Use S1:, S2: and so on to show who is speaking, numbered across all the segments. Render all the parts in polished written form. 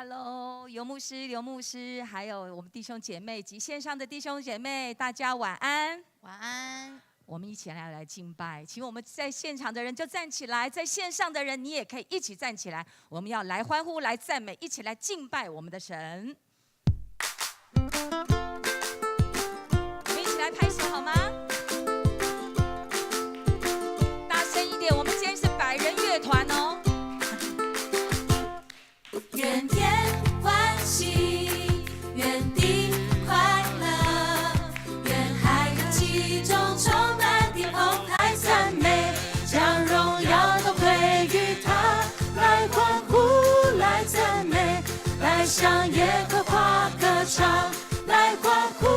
S1: Hello， 游牧师、刘牧师，还有我们弟兄姐妹及线上的弟兄姐妹，大家晚安。
S2: 晚安。
S1: 我们一起来敬拜，请我们在现场的人就站起来，在线上的人你也可以一起站起来。我们要来欢呼、来赞美，一起来敬拜我们的神。我们一起来拍手好吗？大声一点，我们今天是100人乐团哦。
S3: 愿天欢喜，愿地快乐，愿海洋其中充满的澎湃赞美，将荣耀都归于他，来欢呼，来赞美，来向耶和华歌唱，来欢呼，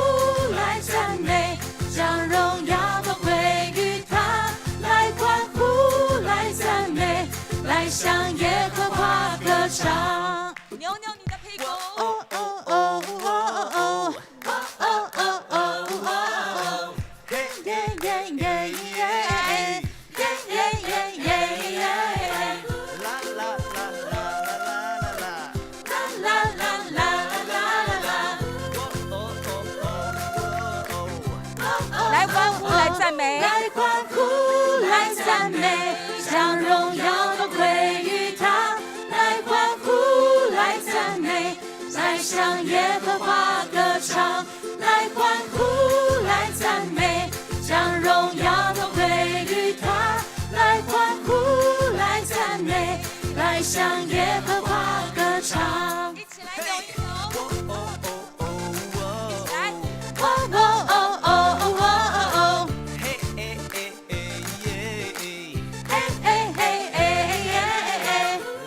S3: 来赞美，将荣耀都归于他，来欢呼，来赞美，来向耶和华歌唱。
S1: 扭扭你的屁股。
S3: 哦哦哦哦哦哦哦哦哦，耶耶耶耶耶耶耶耶，啦啦啦啦啦啦啦啦啦啦啦，
S1: 来欢呼，来赞美，
S3: 来欢呼，来赞美，将荣耀都归于他，来欢呼，来赞美，来向耶和华歌唱，来欢呼，来赞美，将荣耀都归于他，来欢呼，来赞美，来向耶和华歌唱。
S1: 一起来扭一扭。来，
S3: 哦哦哦哦哦哦，嘿嘿嘿嘿嘿，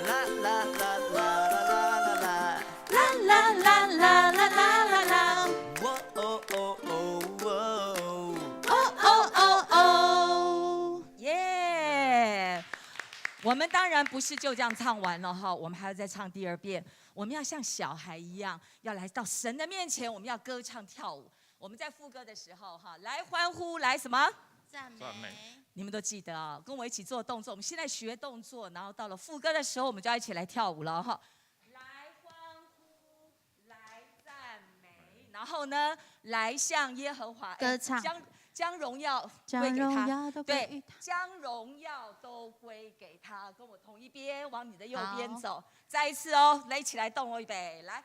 S3: 啦啦啦啦啦啦啦啦啦啦，哦哦哦哦哦哦哦，
S1: 耶！我们当然不是就这样唱完了哈，我们还要再唱第2遍。我们要像小孩一样，要来到神的面前，我们要歌唱跳舞。我们在副歌的时候哈，来欢呼，来什么？
S2: 赞美。
S1: 你们都记得啊、跟我一起做动作。我们现在学动作，然后到了副歌的时候，我们就要一起来跳舞了哈。来欢呼，来赞美，然后呢，来向耶和华
S2: 歌唱，
S1: 将荣耀
S2: 将
S1: 归给他，
S2: 荣耀都归于
S1: 对，将荣耀都归给他。跟我同一边，往你的右边走。再一次哦，来一起来动哦，预备，来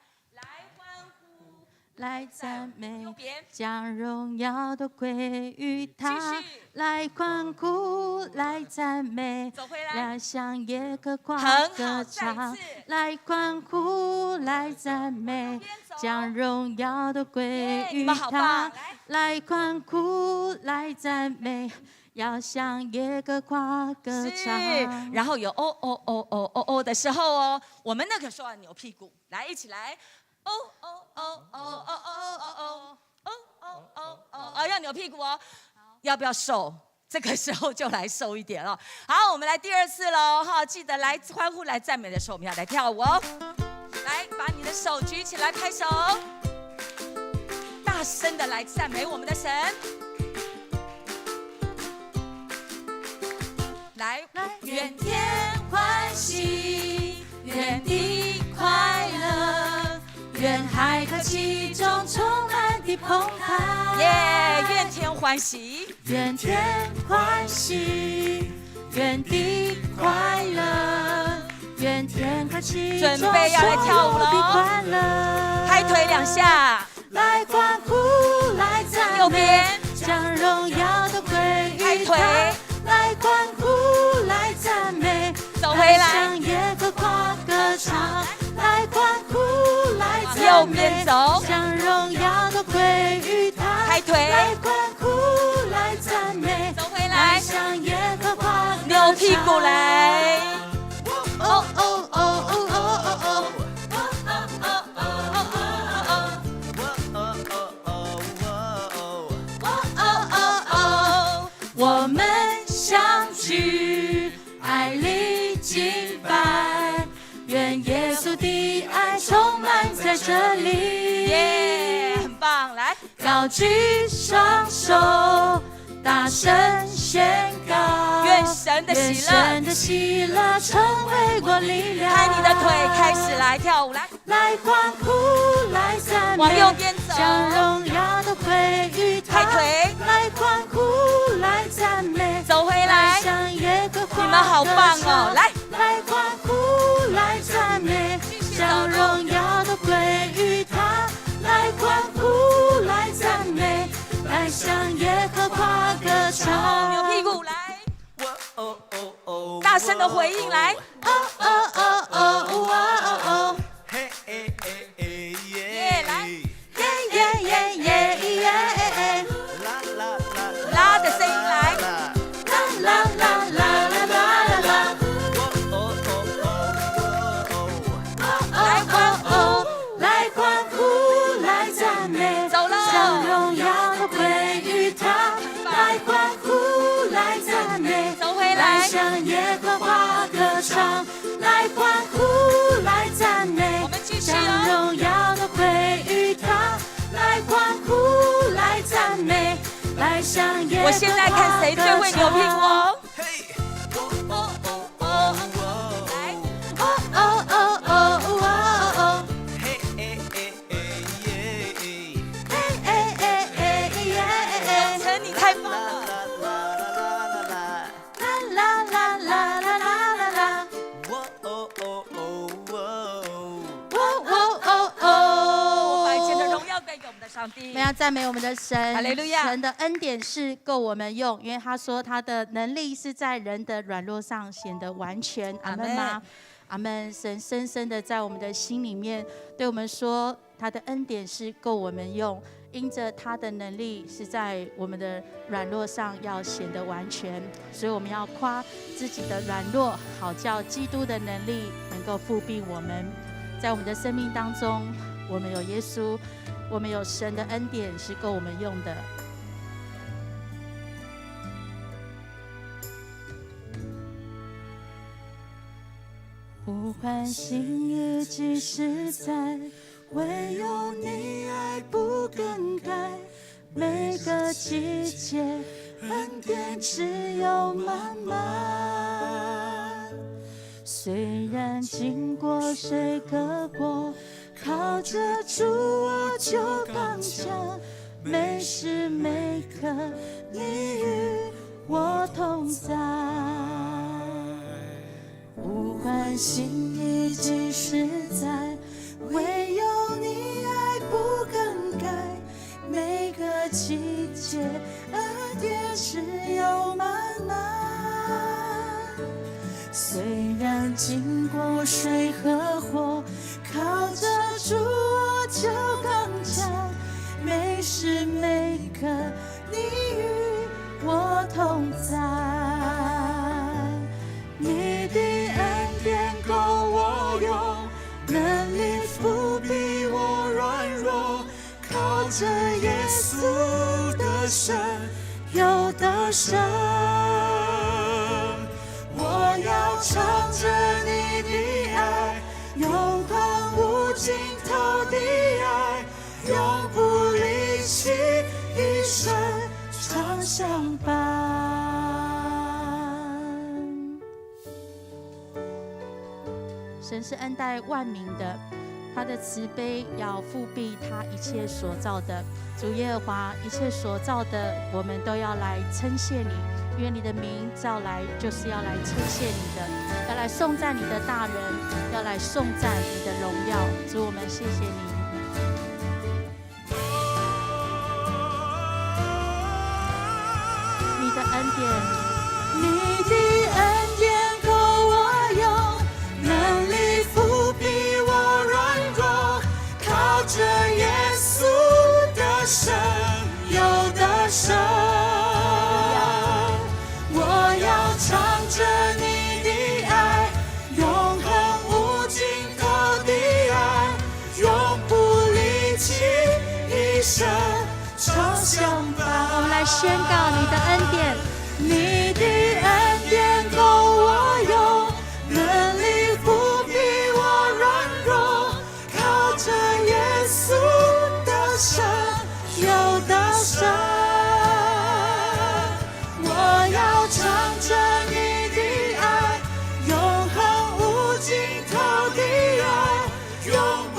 S1: 欢呼，
S2: 来赞美
S1: 右边，
S2: 将荣耀都归于他
S1: 继续，
S2: 来欢呼，来赞美，
S1: 走回来，
S2: 来向耶和华
S1: 很
S2: 歌
S1: 好，再
S2: 唱
S1: 一，次，
S2: 来欢呼，来赞美，将荣耀都归于
S1: 耶你们好
S2: 他
S1: 棒，，
S2: 来欢呼，来赞美，要向耶和华歌
S1: 是，
S2: 唱。
S1: 然后有哦哦哦哦哦哦的时候哦，我们那个时候要扭屁股，来一起来，哦哦哦哦哦哦哦哦哦哦哦哦，要扭屁股哦，要不要瘦？这个时候就来瘦一点哦。好，我们来第2次喽哈，记得来欢呼来赞美的时候，我们要来跳舞哦。来，把你的手举起来，拍手，大声的来赞美我们的神。来，
S3: 愿天欢喜，愿地快乐，愿海和其中充满的澎湃。
S1: 耶！愿天欢喜，
S3: 愿天欢喜，愿地快乐，愿天和其中
S1: 准备要来跳舞了
S3: 所有的快乐。
S1: 拍腿2下，
S3: 来欢呼，来赞美，
S1: 右边
S3: 将荣耀都归于
S1: 拍腿
S3: 他。来欢呼，来赞美，
S1: 走回来
S3: 来向耶和华歌唱，来欢呼，来赞美，
S1: 右边走
S3: 将荣耀都归于他。
S1: 拍腿
S3: 来欢呼，来赞美，
S1: 走回来
S3: 来向耶和华歌唱，
S1: 扭屁股来。
S3: 哦哦哦哦哦哦，我们相聚，爱里敬拜，愿耶稣的爱充满在这里。
S1: 耶，很棒！来，
S3: 高举双手，大声宣告，
S1: 愿神的喜乐
S3: 愿神的喜乐成为我力量。
S1: 开你的腿，开始来跳舞，来。
S2: 来欢呼，来赞美。
S1: 往右边走，
S2: 将荣耀都归于他。
S1: 抬腿，
S2: 来欢呼，来赞美。
S1: 走回来。
S2: 向耶和华
S1: 你们好棒哦！来，
S2: 来欢呼，来赞美。将荣耀都归于他。来欢呼，来赞美。来向耶和华歌唱。
S1: 扭屁股来，大声的回应来。
S2: 哦哦哦哦哦哦！
S1: 耶，来，
S2: 耶耶耶耶耶！
S1: 拉的声音来。
S2: 啦啦啦啦啦啦啦！来欢呼，来欢呼，来赞美。
S1: 走了，
S2: 将荣耀都归于他。来欢呼，来赞美。
S1: 走回来。
S2: 来向耶和华歌唱。来欢呼，来赞美。
S1: 我们继续
S2: 将
S1: 哦。
S2: 荣耀都归于他。来欢呼，来赞美。来向耶和华歌唱。
S1: 我现在看谁最会扭屁股哦。来，
S2: 哦哦哦哦哦哦！
S1: 陈，你太棒了。
S2: 啦啦啦啦啦啦啦！
S1: 我把一切的荣耀归给我们的上帝。
S2: 我们要赞美我们的神，
S1: 哈利路亚
S2: 神的恩典是够我们用，因为他说他的能力是在人的软弱上显得完全。阿门吗？阿门。神深深的在我们的心里面对我们说，他的恩典是够我们用，因着他的能力是在我们的软弱上要显得完全，所以我们要夸自己的软弱，好叫基督的能力能够复辟我们。在我们的生命当中，我们有耶稣，我们有神的恩典是够我们用的。呼唤心意即实在，唯有你爱不更改，每个季节恩典只有满满。虽然经过水隔波，靠着主我就刚强，每时每刻你与我同在。呼唤心意即实在，唯有你爱不更改，每个季节恩典只有满满。虽然经过水和火，靠着主我就刚强，每时每刻你与我同在。你的恩典够我用，能力复辟我软弱，靠着耶稣的神有得胜。我要唱着你的爱，永恒无尽头的爱，永不离弃，一生常相伴。神是恩待万民的，他的慈悲要复辟他一切所造的。主耶和华，一切所造的，我们都要来称谢你，因为你的名召来就是要来称谢你的，要来颂赞你的大人，要来颂赞你的荣耀。主，我们谢谢你。你的恩典，你的恩典够我用，能力复辟我软弱，靠着耶稣的神有得胜。我要唱着你的爱，永恒无尽头的爱，永不离弃，一生常相伴。我们来宣告你的恩典，你的恩典够我用，能力复辟我软弱，靠着耶稣的神有得胜。我要唱着你的爱，永恒无尽头的爱，永不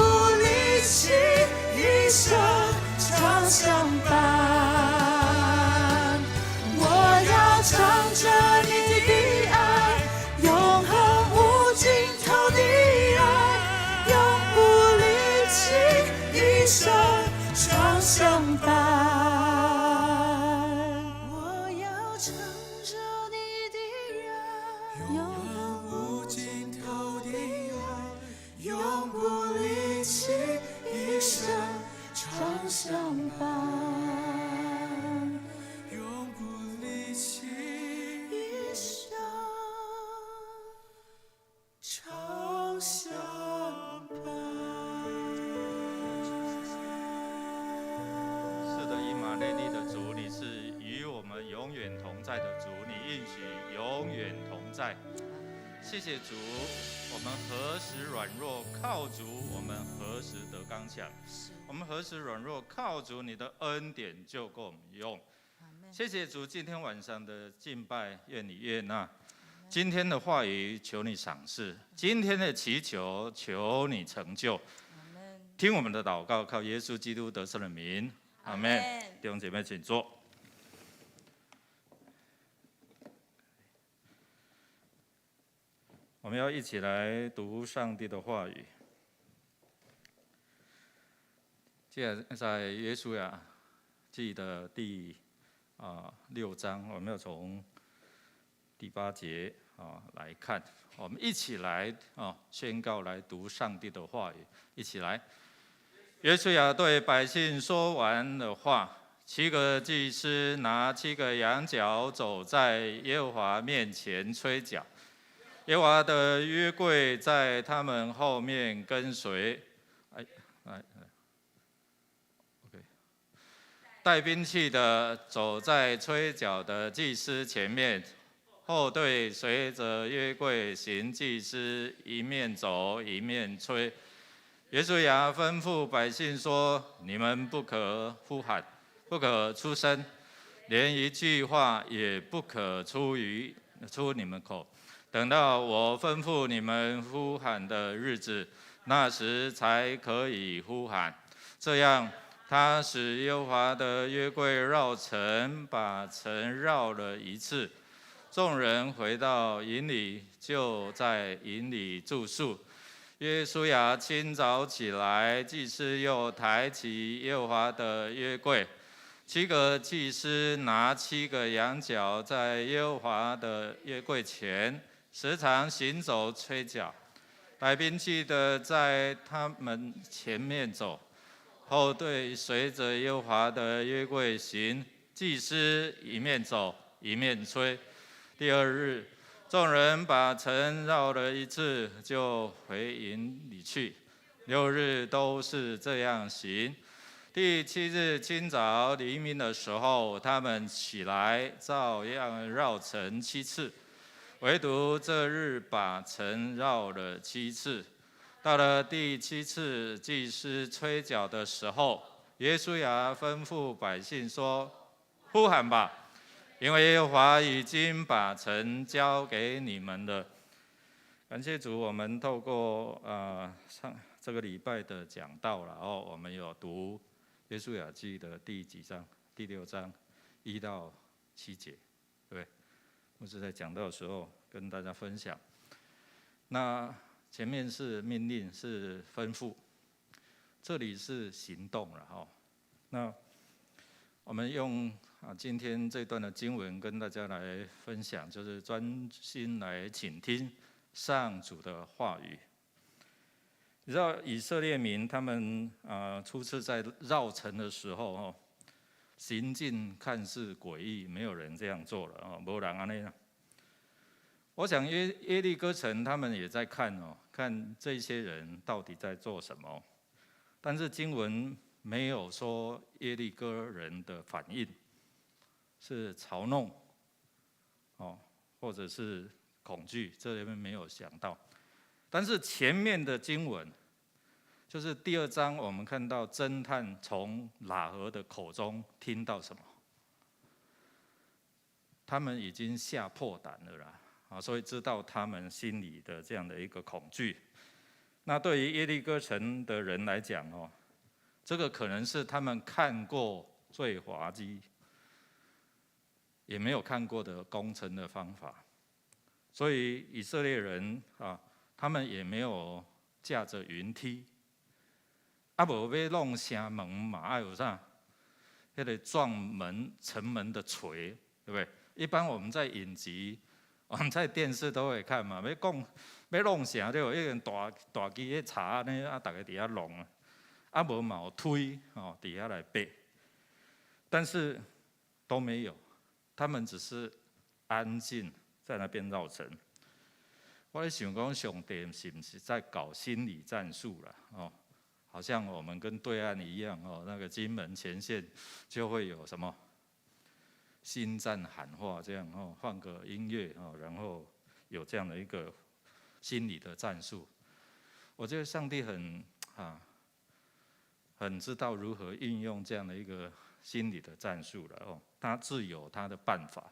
S4: 在的主，你应许永远同在。谢谢主，我们何时软弱，靠主我们何时得刚强。我们何时软弱，靠主你的恩典就够我们用。谢谢主，今天晚上的敬拜，愿你悦纳。今天的话语，求你赏识；今天的祈求，求你成就。听我们的祷告，靠耶稣基督得胜的名，阿们。弟兄姐妹，请坐。我们要一起来读上帝的话语。接着在约书亚记的第6章，我们要从第8节来看。我们一起来宣告，来读上帝的话语。一起来。约书亚对百姓说完的话，7个祭司拿7个羊角，走在耶和华面前吹角。耶和华的约柜在他们后面跟随。带兵器的走在吹角的祭司前面，后队随着约柜行，祭司一面走一面吹。约书亚吩咐百姓说：“你们不可呼喊，不可出声，连一句话也不可出你们口。等到我吩咐你们呼喊的日子，那时才可以呼喊。这样，他使耶和华的约柜绕城，把城绕了一次。众人回到营里，就在营里住宿。约书亚清早起来，祭司又抬起耶和华的约柜。7个祭司拿7个羊角，在耶和华的约柜前时常行走吹角。带兵器的在他们前面走，后队随着耶和华的约柜行，祭司一面走一面吹。第2日，众人把城绕了一次，就回营里去。6日都是这样行。第7日清早黎明的时候，他们起来，照样绕城7次。唯独这日把城绕了7次。到了第7次祭司吹角的时候，约书亚吩咐百姓说：“呼喊吧，因为耶和华已经把城交给你们了。”感谢主，我们透过这个礼拜的讲道了我们有读约书亚记的第几章？第6章1到7节，对不对？牧师在讲道的时候跟大家分享。那前面是命令，是吩咐，这里是行动了那我们用今天这段的经文跟大家来分享，就是专心来倾听上主的话语。你知道以色列民他们初次在绕城的时候行径看似诡异，没有人这样做了没人这样。我想耶利哥城他们也在看看这些人到底在做什么，但是经文没有说耶利哥人的反应是嘲弄或者是恐惧，这里面没有想到。但是前面的经文，就是第2章，我们看到侦探从喇合的口中听到什么？他们已经吓破胆了啦，所以知道他们心里的这样的一个恐惧。那对于耶利哥城的人来讲这个可能是他们看过最滑稽，也没有看过的攻城的方法。所以以色列人他们也没有架着云梯，无要弄城门嘛，有啥？那个撞门城门的锤，对不对？一般我们在影集，我们在电视都会看嘛，要弄城就有一个大机的叉呢，大家底下弄无嘛有推底下来背，但是都没有，他们只是安静在那边绕城。我在想说，上帝是不是在搞心理战术了好像我们跟对岸一样那个金门前线就会有什么心战喊话这样哦，放个音乐哦，然后有这样的一个心理的战术。我觉得上帝很知道如何运用这样的一个心理的战术了哦，他自有他的办法。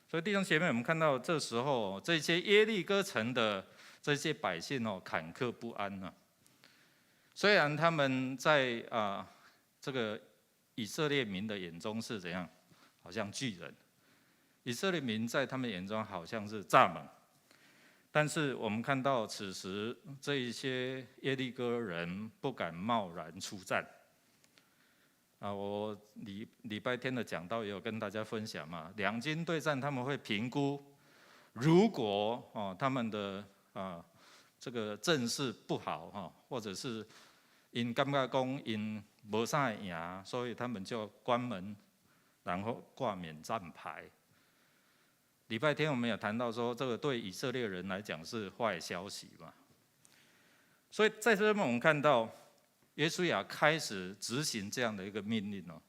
S4: 所以弟兄姐妹，我们看到这时候这些耶利哥城的这些百姓哦，坎坷不安呢。虽然他们在这个以色列民的眼中是怎样，好像巨人；以色列民在他们眼中好像是蚱蜢。但是我们看到，此时这一些耶利哥人不敢贸然出战。我礼拜天的讲道也有跟大家分享嘛，两军对战他们会评估，如果他们的这个阵势不好或者是因感觉讲因没啥赢，所以他们就关门，然后挂免战牌。礼拜天我们有谈到说，这个对以色列人来讲是坏消息嘛。所以在这边我们看到，约书亚开始执行这样的一个命令哦。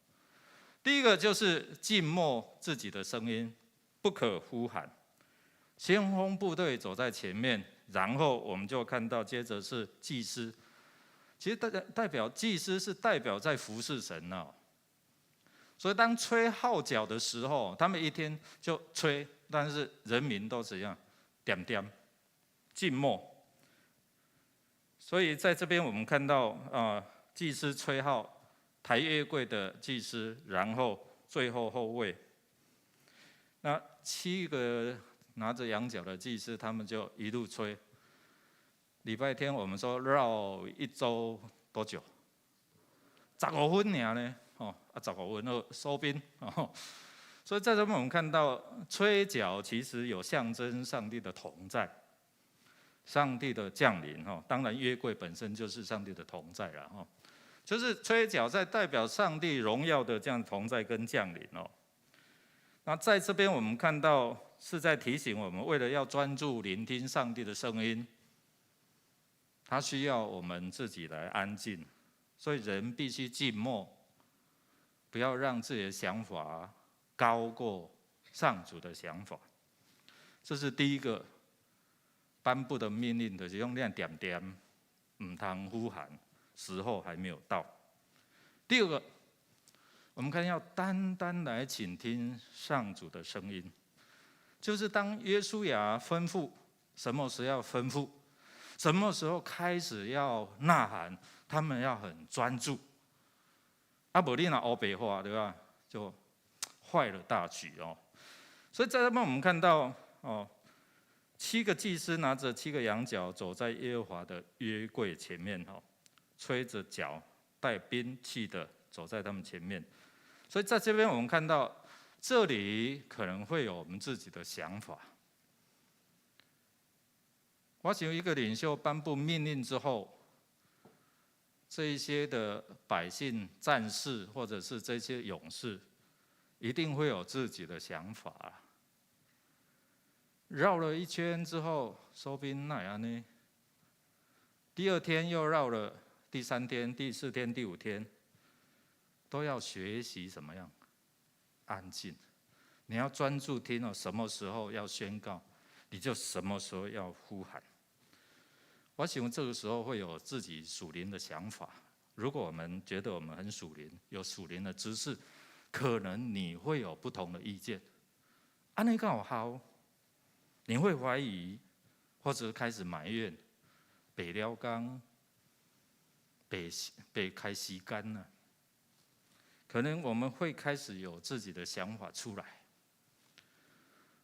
S4: 第一个就是静默自己的声音，不可呼喊。先锋部队走在前面，然后我们就看到接着是祭司。其实代表祭司是代表在服侍神哦。所以当吹号角的时候，他们一天就吹，但是人民都怎样？点点静默。所以在这边我们看到祭司吹号，抬约柜的祭司，然后最后后卫。那7个拿着羊角的祭司，他们就一路吹。礼拜天我们说绕一周多久？15分而已呢。15分就收兵。所以在这边我们看到，吹角其实有象征上帝的同在，上帝的降临。当然约柜本身就是上帝的同在了。就是吹角在代表上帝荣耀的这样同在跟降临。那在这边我们看到是在提醒我们，为了要专注聆听上帝的声音，他需要我们自己来安静，所以人必须静默，不要让自己的想法高过上主的想法。这是第一个颁布的命令，就是用那点点，唔通呼喊，时候还没有到。第二个，我们看要单单来倾听上主的声音，就是当约书亚吩咐，什么时候要吩咐，什么时候开始要呐喊，他们要很专注。不然你若黑白话，对吧？就坏了大局哦。所以在这边我们看到7个祭司拿着7个羊角，走在耶和华的约柜前面吹着角，带兵器的走在他们前面。所以在这边我们看到，这里可能会有我们自己的想法。我想一个领袖颁布命令之后，这一些的百姓、战士，或者是这些勇士，一定会有自己的想法。绕了一圈之后，收兵那样呢？第2天又绕了，第3天、第4天、第5天，都要学习怎么样？安静。你要专注听什么时候要宣告，你就什么时候要呼喊。我想这个时候会有自己属灵的想法。如果我们觉得我们很属灵，有属灵的知识，可能你会有不同的意见。安尼刚好，你会怀疑，或者开始埋怨，白了工，白开时间呢？可能我们会开始有自己的想法出来。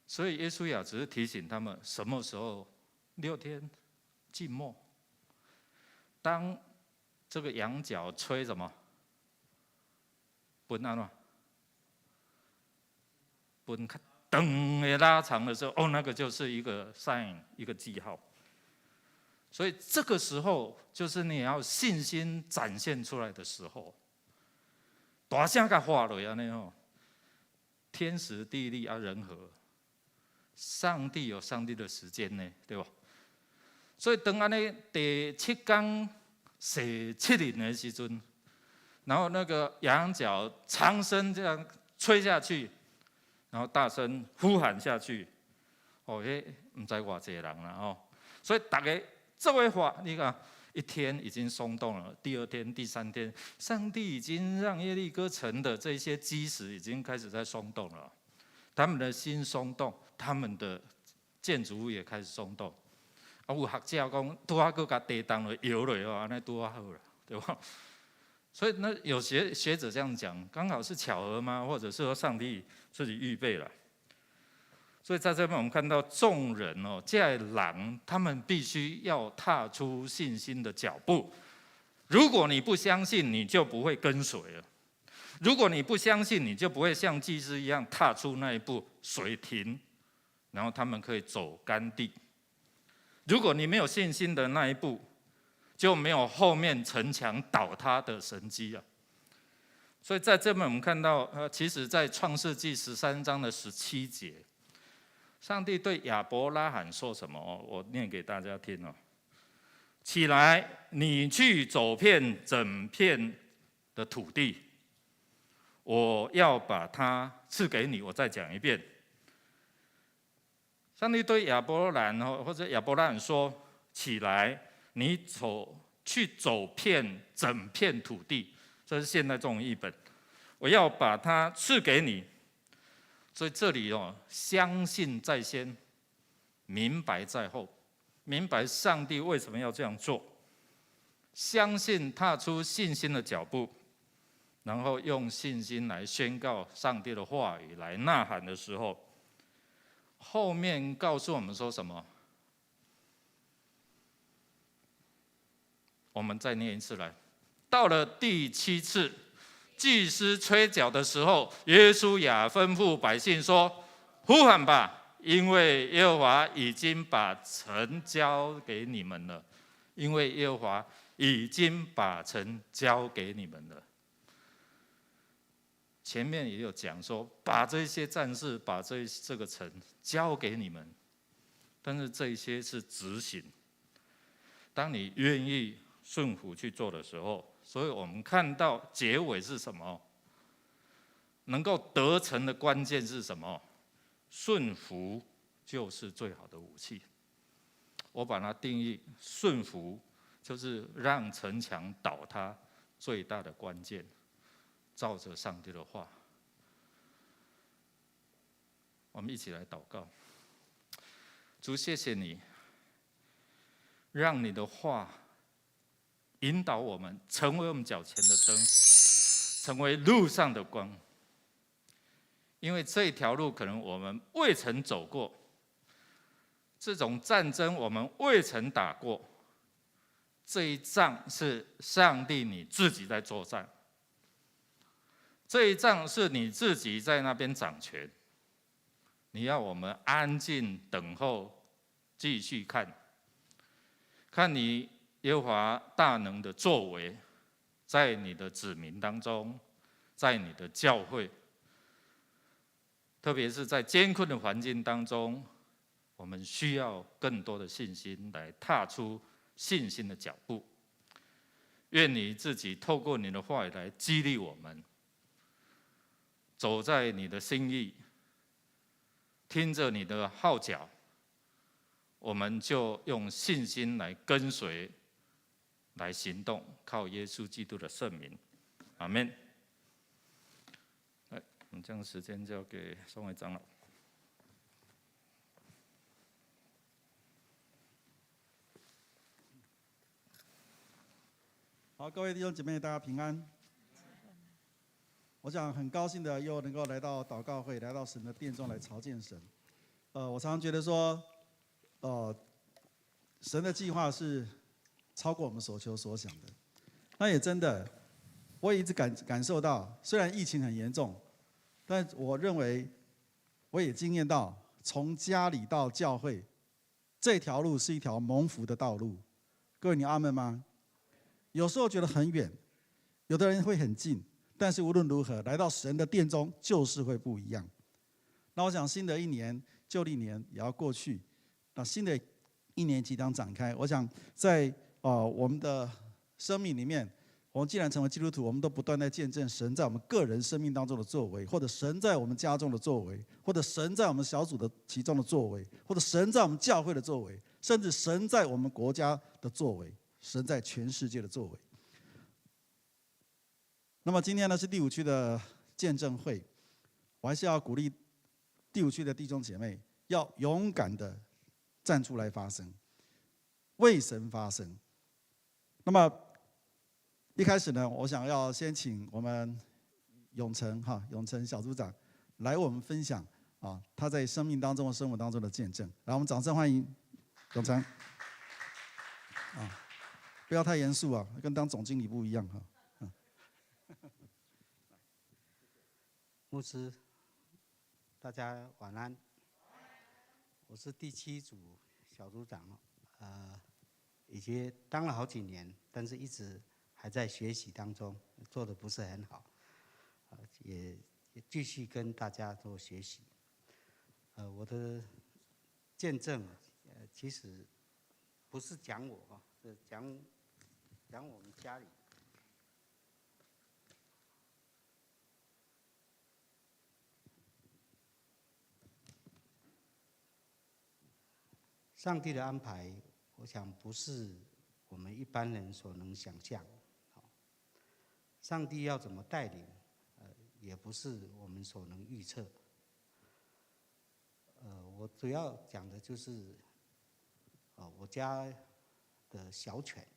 S4: 所以耶稣亚只是提醒他们，什么时候6天。静默。当这个羊角吹什么？分安怎？分等的拉长的时候，那个就是一个 sign， 一个记号。所以这个时候就是你要信心展现出来的时候。大声甲话落安尼天时地利人和，上帝有上帝的时间呢，对吧？所以当安尼第7天洗7日的时阵，然后那个羊角长声这样吹下去，然后大声呼喊下去。哦，迄唔知偌济人啦吼，所以大家这位话，你看一天已经松动了，第二天、第三天，上帝已经让耶利哥城的这些基石已经开始在松动了，他们的心松动，他们的建筑物也开始松动。啊，有学者讲，拄好佮甲地动了摇落哦，安尼拄好了，对吧？所以那有学者这样讲，刚好是巧合吗？或者是说上帝自己预备了？所以在这边我们看到众人哦，这些人他们必须要踏出信心的脚步。如果你不相信，你就不会跟随了；如果你不相信，你就不会像祭司一样踏出那一步，水停，然后他们可以走干地。如果你没有信心的那一步，就没有后面城墙倒塌的神迹啊。所以在这边我们看到，其实在创世纪13章的17节。上帝对亚伯拉罕说什么？我念给大家听哦。起来，你去走遍整片的土地，我要把它赐给你。我再讲一遍。上帝对亚伯兰或者亚伯拉罕说：起来，你去走遍整片土地。这是现代中文译本。我要把它赐给你。所以这里哦，相信在先，明白在后，明白上帝为什么要这样做，相信踏出信心的脚步，然后用信心来宣告上帝的话语，来呐喊的时候，后面告诉我们说什么？我们再念一次来，到了第7次。祭司吹角的时候，约书亚吩咐百姓说：“呼喊吧，因为耶和华已经把城交给你们了。因为耶和华已经把城交给你们了。”前面也有讲说，把这些战士、把这个城交给你们，但是这些是执行。当你愿意顺服去做的时候。所以我们看到结尾是什么？能够得成的关键是什么？顺服就是最好的武器。我把它定义，顺服就是让城墙倒塌最大的关键。照着上帝的话，我们一起来祷告。主，谢谢你，让你的话引导我们，成为我们脚前的灯，成为路上的光。因为这条路可能我们未曾走过，这种战争我们未曾打过，这一仗是上帝你自己在作战，这一仗是你自己在那边掌权。你要我们安静等候，继续看，看你耶和华大能的作为，在你的子民当中，在你的教会，特别是在艰困的环境当中，我们需要更多的信心来踏出信心的脚步。愿你自己透过你的话语来激励我们，走在你的心意，听着你的号角，我们就用信心来跟随，来行动，靠耶稣基督的圣名，阿们。来，我们将时间交给宋伟长老。
S5: 好，各位弟兄姐妹，大家平安。我想很高兴的又能够来到祷告会，来到神的殿中来朝见神。我常常觉得说，神的计划是超过我们所求所想的。那也真的，我也一直感受到，虽然疫情很严重，但我认为我也经验到，从家里到教会这条路是一条蒙福的道路。各位，你阿们吗？有时候觉得很远，有的人会很近，但是无论如何，来到神的殿中就是会不一样。那我想新的一年，旧历年也要过去，那新的一年即将展开。我想在我们的生命里面，我们既然成为基督徒，我们都不断在见证神在我们个人生命当中的作为，或者神在我们家中的作为，或者神在我们小组的其中的作为，或者神在我们教会的作为，甚至神在我们国家的作为，神在全世界的作为。那么今天呢是第5区的见证会，我还是要鼓励第5区的弟兄姐妹要勇敢的站出来发声，为神发声。那么一开始呢，我想要先请我们永成小组长来为我们分享他在生命当中、生活当中的见证。来，我们掌声欢迎永成。不要太严肃跟当总经理不一样
S6: 牧师，大家晚安。我是第7组小组长，已经当了好几年，但是一直还在学习当中，做的不是很好，也继续跟大家做学习。我的见证，其实不是讲我是讲我们家里。上帝的安排，我想不是我们一般人所能想象。上帝要怎么带领，也不是我们所能预测。我主要讲的就是，我家的小犬，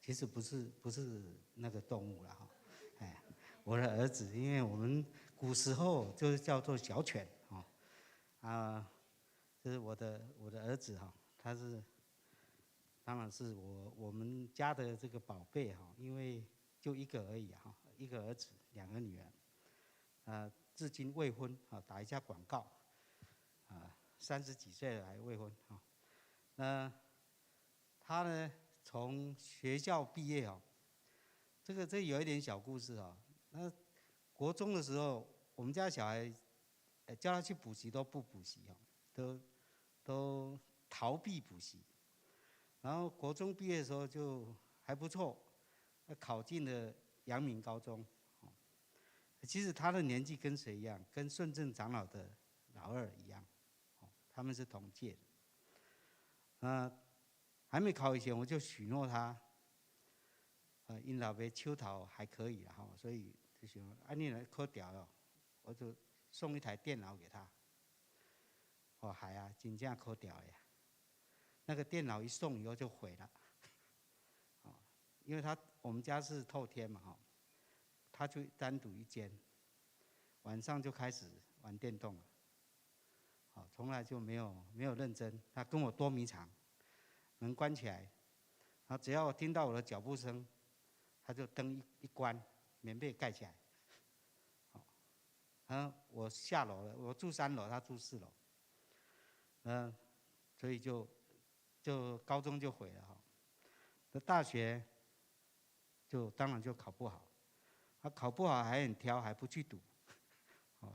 S6: 其实不是那个动物了我的儿子，因为我们古时候就是叫做小犬这是我的儿子他是，当然是我们家的这个宝贝因为就一个而已一个儿子2个女儿，至今未婚打一下广告，30几岁了还未婚那他呢从学校毕业这有一点小故事那国中的时候，我们家小孩叫他去补习都不补习都逃避补习，然后国中毕业的时候就还不错，考进了阳明高中。其实他的年纪跟谁一样？跟顺正长老的老二一样，他们是同届的。还没考以前，我就许诺他，因老爸手头还可以了所以就许诺，你来考掉了，我就送一台电脑给他。还真正考掉的那个电脑一送以后就毁了，因为我们家是透天嘛他就单独一间，晚上就开始玩电动了，从来就没有认真。他跟我多迷藏，门关起来，然后只要听到我的脚步声，他就灯一关，棉被盖起来。我下楼了，我住3楼，他住4楼。所以就高中就毁了那大学当然就考不好，他考不好还很挑，还不去读，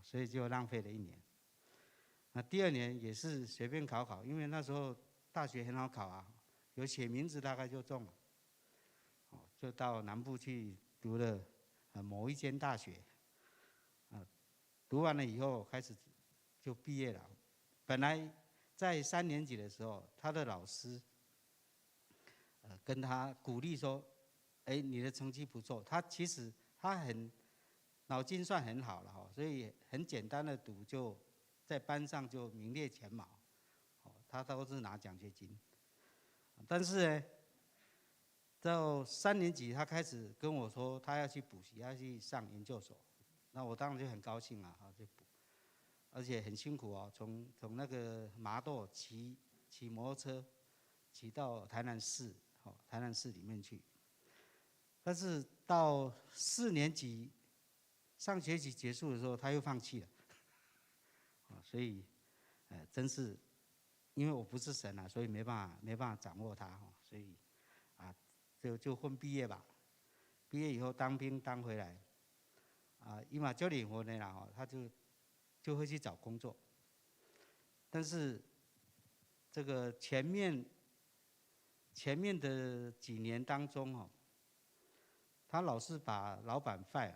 S6: 所以就浪费了1年。那第2年也是随便考，因为那时候大学很好考有写名字大概就中了，就到南部去读了某一间大学，读完了以后开始就毕业了。本来在3年级的时候，他的老师跟他鼓励说：“你的成绩不错。”其实他脑筋算很好了所以很简单的读就在班上就名列前茅，他都是拿奖学金。但是呢，到3年级他开始跟我说他要去补习，要去上研究所，那我当然就很高兴就补。而且很辛苦从那个麻豆骑摩托车，骑到台南市里面去。但是到4年级上学期结束的时候，他又放弃了。所以，真是因为我不是神所以没办法掌握他所以就混毕业吧。毕业以后当兵当回来，伊嘛就离婚的啦他就会去找工作，但是这个前面的几年当中他老是把老板 fire，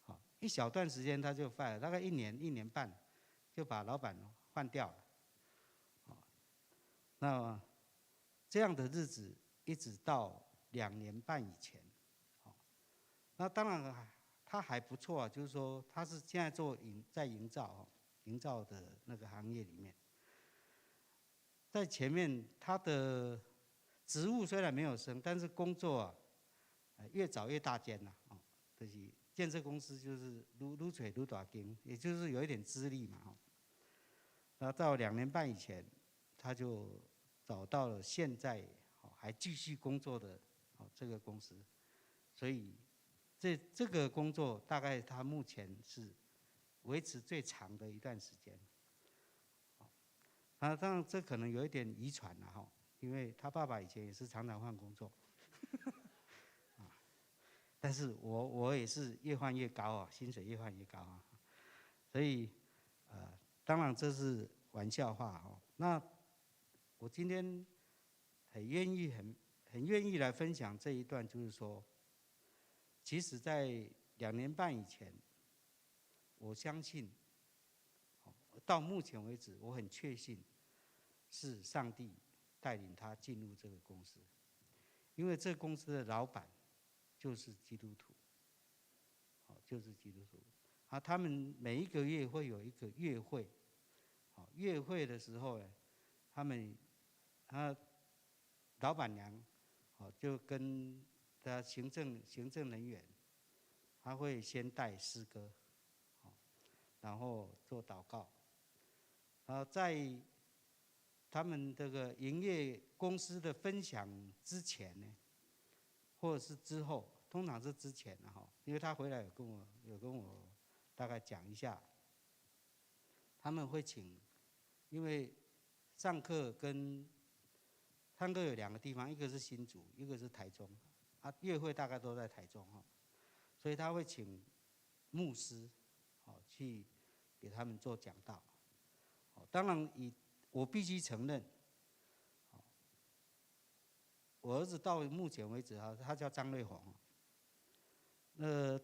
S6: 好，一小段时间他就 fire， 大概1年1年半就把老板换掉了。那这样的日子一直到2年半以前，那当然他还不错啊，就是说他是现在在营造的那个行业里面，在前面他的职务虽然没有升，但是工作啊，越早越大间呐，就是建设公司就是愈找愈大间，也就是有一点资历嘛，那到2年半以前，他就找到了现在还继续工作的这个公司，所以这个工作大概他目前是维持最长的一段时间。当然这可能有一点遗传了哈，因为他爸爸以前也是常常换工作，但是我也是越换越高啊，薪水越换越高啊，所以当然这是玩笑话哦。那我今天很愿意来分享这一段，就是说，其实在2年半以前，我相信，到目前为止，我很确信是上帝带领他进入这个公司，因为这个公司的老板就是基督徒，就是基督徒。他们每一个月会有一个月会，月会的时候呢，他老板娘，就跟他行政人员，他会先带诗歌，然后做祷告，在他们这个营业公司的分享之前呢，或者是之后，通常是之前哈，因为他回来有跟我大概讲一下，他们会请，因为上课有2个地方，一个是新竹，一个是台中，月会大概都在台中哈，所以他会请牧师，去给他们做讲道。当然我必须承认，我儿子到目前为止他叫张瑞宏，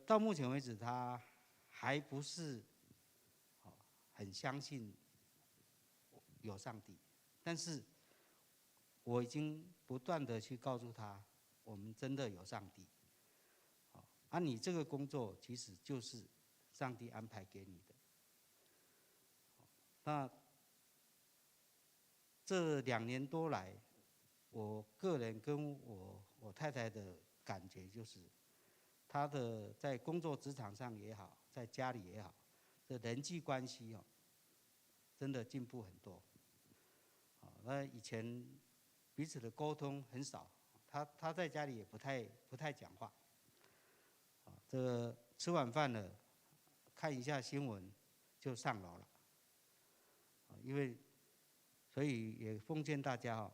S6: 到目前为止他还不是很相信有上帝，但是我已经不断的去告诉他，我们真的有上帝。你这个工作其实就是上帝安排给你的。那这2年多来，我个人跟我太太的感觉就是，她的在工作职场上也好，在家里也好，这人际关系真的进步很多。那以前彼此的沟通很少，她在家里也不太讲话。这个吃晚饭了，看一下新闻就上楼了。所以也奉劝大家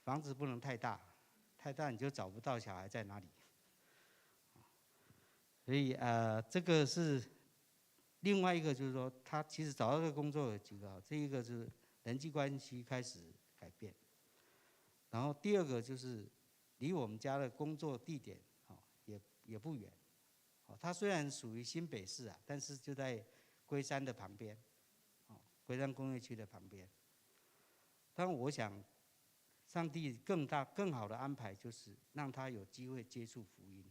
S6: 房子不能太大，太大你就找不到小孩在哪里。所以这个是另外一个，就是说他其实找到这个工作有几个，这一个是人际关系开始改变，然后第二个就是离我们家的工作地点也不远，它虽然属于新北市但是就在龟山的旁边，龟山工业区的旁边。但我想，上帝更好的安排就是让他有机会接触福音。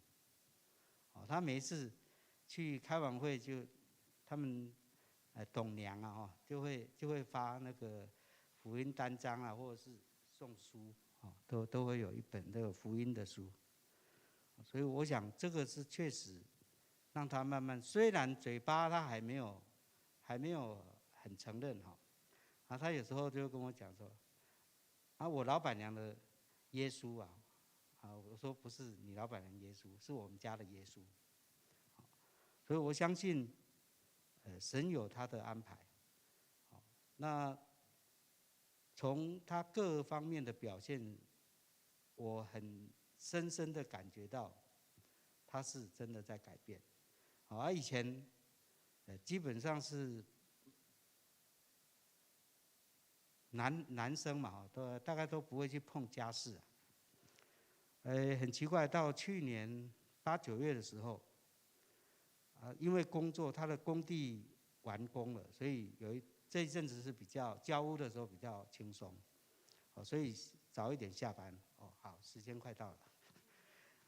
S6: 他每一次去开完会他们董娘就会发那个福音单张或者是送书都会有一本这个福音的书。所以我想这个是确实让他慢慢，虽然嘴巴他还没有很承认他有时候就跟我讲说，我老板娘的耶稣我说不是你老板娘耶稣，是我们家的耶稣。所以我相信，神有他的安排。那从他各方面的表现，我很深深的感觉到，他是真的在改变。以前基本上是男生嘛，大概都不会去碰家事很奇怪，到去年8、9月的时候，因为工作他的工地完工了，所以这一阵子是比较交屋的时候比较轻松，所以早一点下班。好，时间快到了。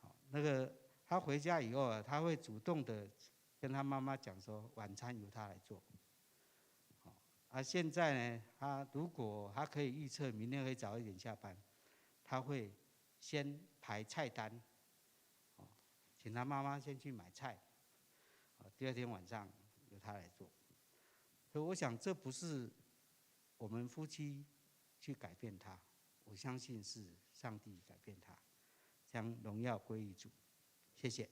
S6: 好，那个他回家以后啊，他会主动的跟他妈妈讲说，晚餐由他来做。现在呢，如果他可以预测明天会早一点下班，他会先排菜单，请他妈妈先去买菜，第2天晚上由他来做。所以我想，这不是我们夫妻去改变他，我相信是上帝改变他，将荣耀归于主。谢谢。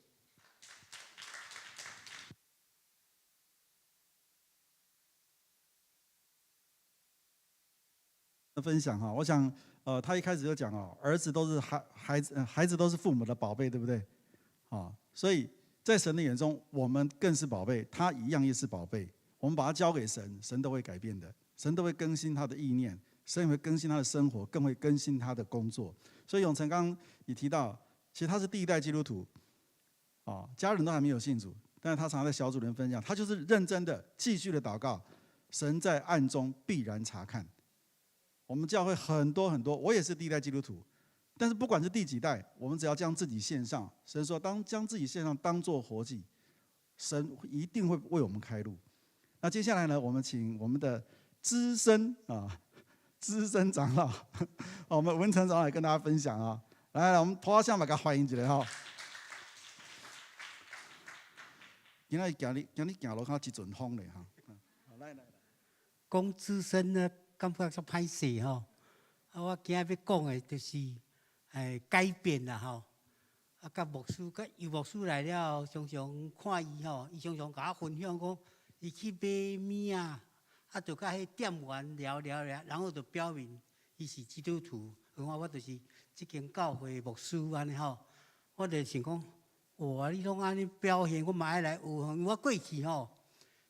S5: 分享哈，我想他一开始就讲儿子都是孩子都是父母的宝贝，对不对？所以在神的眼中，我们更是宝贝，他一样也是宝贝。我们把它交给神，神都会改变的，神都会更新他的意念，神也会更新他的生活，更会更新他的工作。所以永成刚刚也提到，其实他是第1代基督徒，家人都还没有信主，但是他常常在小组里面分享，他就是认真的继续的祷告，神在暗中必然察看。我们教会很多，我也是第1代基督徒，但是不管是第几代，我们只要将自己献上，神说将自己献上当作活祭，神一定会为我们开路。那接下来呢，我们请我们的资深长老，我们文成长老来跟大家分享啊。来，我们拖下马给他欢迎起来哈。今仔今日行路较一阵风嘞哈。来。
S7: 讲资深呢，感觉足歹势吼。我今日要讲的就是改变啦吼。甲牧师、甲尤牧师来了，常常看伊吼，伊常常甲我分享讲，伊去买米啊，就甲迄店员聊，然后就表明伊是基督徒。我就是即间教会牧师安尼吼，我就想讲，哇，你拢安尼表现，我嘛爱来学。因为我过去吼，